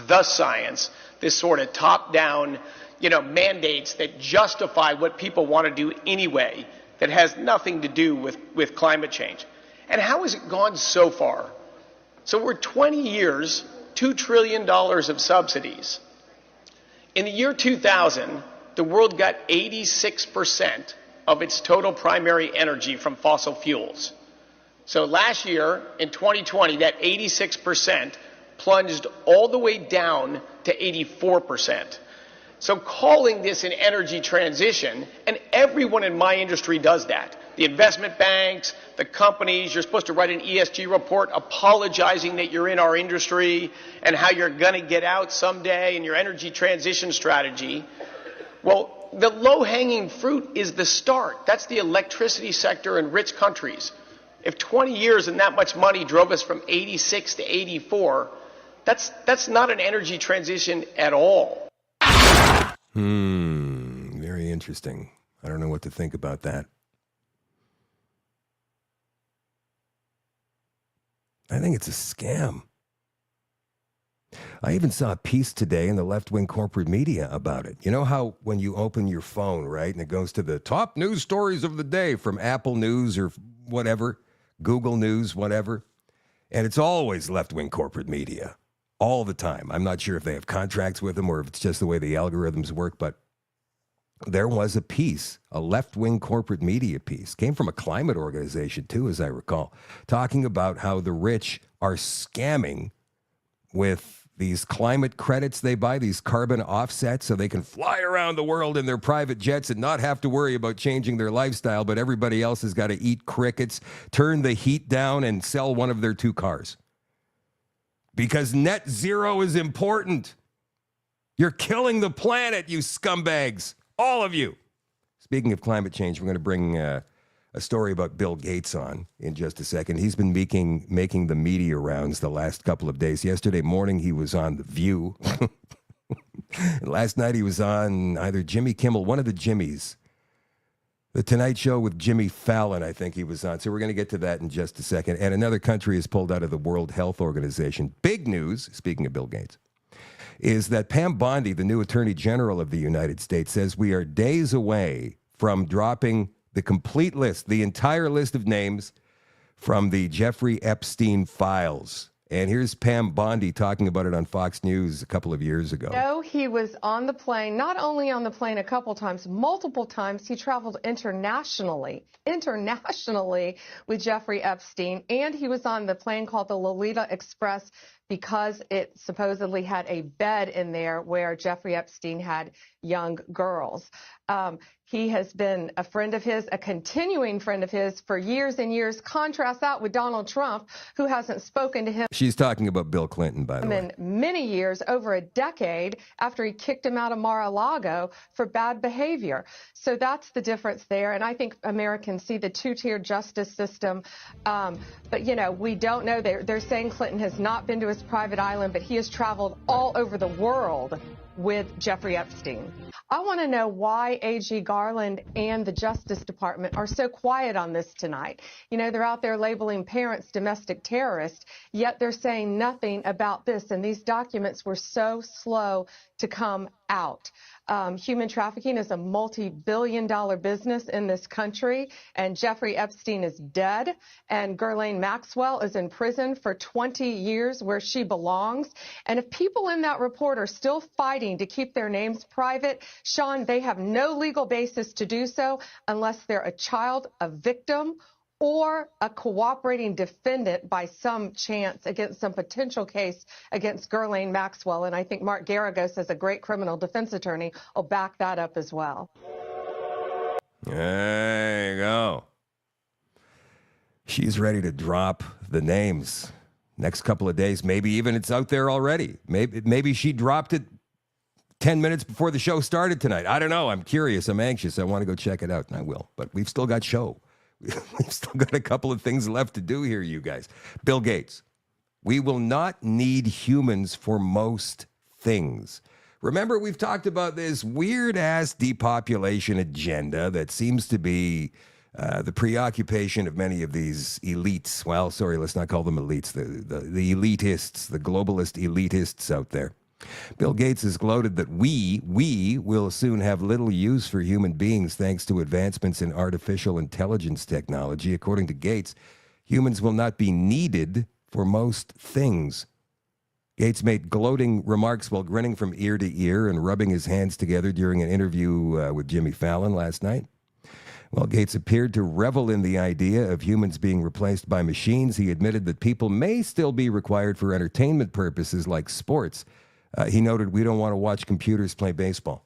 the science, this sort of top-down, mandates that justify what people want to do anyway, that has nothing to do with climate change. And how has it gone so far? So we're 20 years, $2 trillion of subsidies. In the year 2000, the world got 86% of its total primary energy from fossil fuels. So last year, in 2020, that 86% plunged all the way down to 84%. So calling this an energy transition, and everyone in my industry does that. The investment banks, the companies, you're supposed to write an ESG report apologizing that you're in our industry and how you're going to get out someday and your energy transition strategy. Well, the low-hanging fruit is the start. That's the electricity sector in rich countries. If 20 years and that much money drove us from 86 to 84, that's not an energy transition at all. Very interesting. I don't know what to think about that. I think it's a scam. I even saw a piece today in the left-wing corporate media about it. You know how when you open your phone, right, and it goes to the top news stories of the day from Apple News or whatever, Google News, whatever, and it's always left-wing corporate media all the time. I'm not sure if they have contracts with them or if it's just the way the algorithms work, but there was a piece, a left-wing corporate media piece, came from a climate organization too, as I recall, talking about how the rich are scamming with these climate credits they buy, these carbon offsets, so they can fly around the world in their private jets and not have to worry about changing their lifestyle, but everybody else has got to eat crickets, turn the heat down, and sell one of their 2 cars. Because net zero is important. You're killing the planet, you scumbags. All of you. Speaking of climate change, we're going to bring a story about Bill Gates on in just a second. He's been making the media rounds the last couple of days. Yesterday morning, he was on The View. Last night, he was on either Jimmy Kimmel, one of the Jimmys. The Tonight Show with Jimmy Fallon, I think he was on. So we're going to get to that in just a second. And another country is pulled out of the World Health Organization. Big news, speaking of Bill Gates, is that Pam Bondi, the new Attorney General of the United States, says we are days away from dropping the complete list, the entire list of names from the Jeffrey Epstein files. And here's Pam Bondi talking about it on Fox News a couple of years ago. No, he was on the plane, not only on the plane a couple times, multiple times. He traveled internationally with Jeffrey Epstein. And he was on the plane called the Lolita Express because it supposedly had a bed in there where Jeffrey Epstein had young girls. He has been a friend of his, a continuing friend of his for years and years. Contrast that with Donald Trump, who hasn't spoken to him. She's talking about Bill Clinton, by the way. In many years, over a decade, after he kicked him out of Mar-a-Lago for bad behavior. So that's the difference there. And I think Americans see the two-tier justice system. But, we don't know. They're saying Clinton has not been to his private island, but he has traveled all over the world with Jeffrey Epstein. I want to know why A.G. Garland and the Justice Department are so quiet on this tonight. They're out there labeling parents domestic terrorists, yet they're saying nothing about this. And these documents were so slow to come out. Human trafficking is a multi-billion-dollar business in this country, and Jeffrey Epstein is dead, and Ghislaine Maxwell is in prison for 20 years where she belongs. And if people in that report are still fighting to keep their names private, Sean, they have no legal basis to do so unless they're a child, a victim, or a cooperating defendant by some chance against some potential case against Ghislaine Maxwell. And I think Mark Garagos, as a great criminal defense attorney, will back that up as well. There you go. She's ready to drop the names next couple of days. Maybe even it's out there already. Maybe she dropped it 10 minutes before the show started tonight. I don't know. I'm curious. I'm anxious. I want to go check it out, and I will. But we've still got show. We've still got a couple of things left to do here, you guys. Bill Gates. We will not need humans for most things. Remember, we've talked about this weird-ass depopulation agenda that seems to be the preoccupation of many of these elites. Well, sorry, let's not call them elites. The elitists, the globalist elitists out there. Bill Gates has gloated that we will soon have little use for human beings thanks to advancements in artificial intelligence technology. According to Gates, humans will not be needed for most things. Gates made gloating remarks while grinning from ear to ear and rubbing his hands together during an interview with Jimmy Fallon last night. While Gates appeared to revel in the idea of humans being replaced by machines, he admitted that people may still be required for entertainment purposes like sports. He noted, we don't want to watch computers play baseball.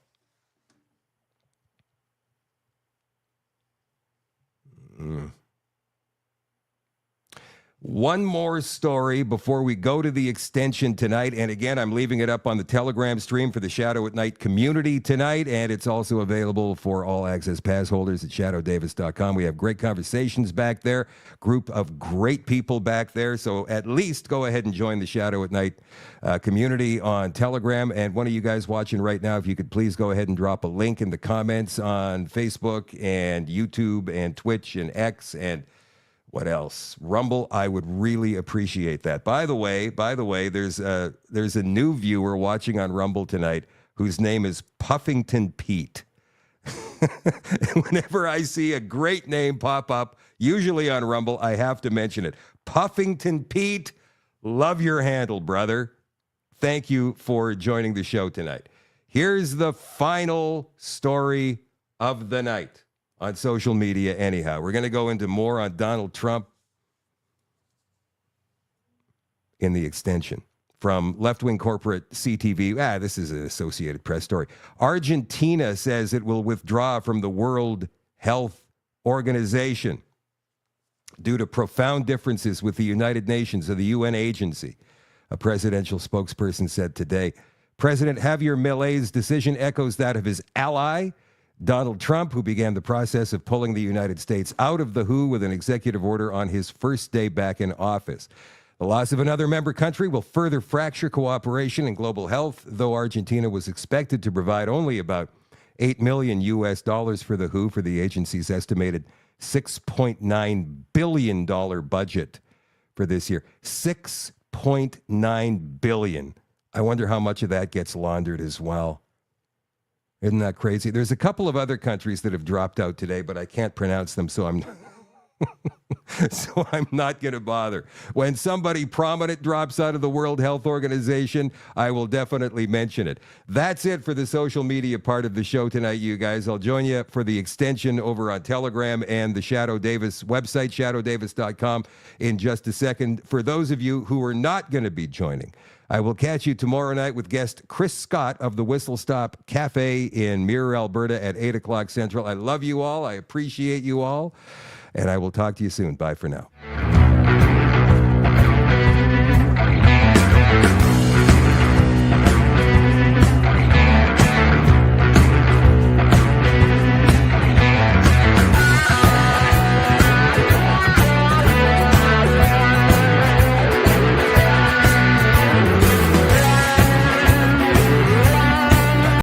One more story before we go to the extension tonight. And again, I'm leaving it up on the Telegram stream for the Shadow at Night community tonight. And it's also available for all access pass holders at shadowdavis.com. We have great conversations back there, group of great people back there. So at least go ahead and join the Shadow at Night community on Telegram. And one of you guys watching right now, if you could please go ahead and drop a link in the comments on Facebook and YouTube and Twitch and X and what else? Rumble, I would really appreciate that. By the way, there's a new viewer watching on Rumble tonight whose name is Puffington Pete. Whenever I see a great name pop up, usually on Rumble, I have to mention it. Puffington Pete, love your handle, brother. Thank you for joining the show tonight. Here's the final story of the night. On social media anyhow. We're going to go into more on Donald Trump in the extension. From left-wing corporate CTV, this is an Associated Press story. Argentina says it will withdraw from the World Health Organization due to profound differences with the United Nations, or the UN agency, a presidential spokesperson said today. President Javier Milei's decision echoes that of his ally, Donald Trump, who began the process of pulling the United States out of the WHO with an executive order on his first day back in office. The loss of another member country will further fracture cooperation in global health, though Argentina was expected to provide only about $8 million for the WHO for the agency's estimated $6.9 billion budget for this year. $6.9 billion. I wonder how much of that gets laundered as well. Isn't that crazy? There's a couple of other countries that have dropped out today, but I can't pronounce them, so I'm not going to bother. When somebody prominent drops out of the World Health Organization, I will definitely mention it. That's it for the social media part of the show tonight, you guys. I'll join you for the extension over on Telegram and the Shadow Davis website, shadowdavis.com, in just a second. For those of you who are not going to be joining, I will catch you tomorrow night with guest Chris Scott of the Whistle Stop Cafe in Mirror, Alberta at 8 o'clock Central. I love you all. I appreciate you all. And I will talk to you soon. Bye for now.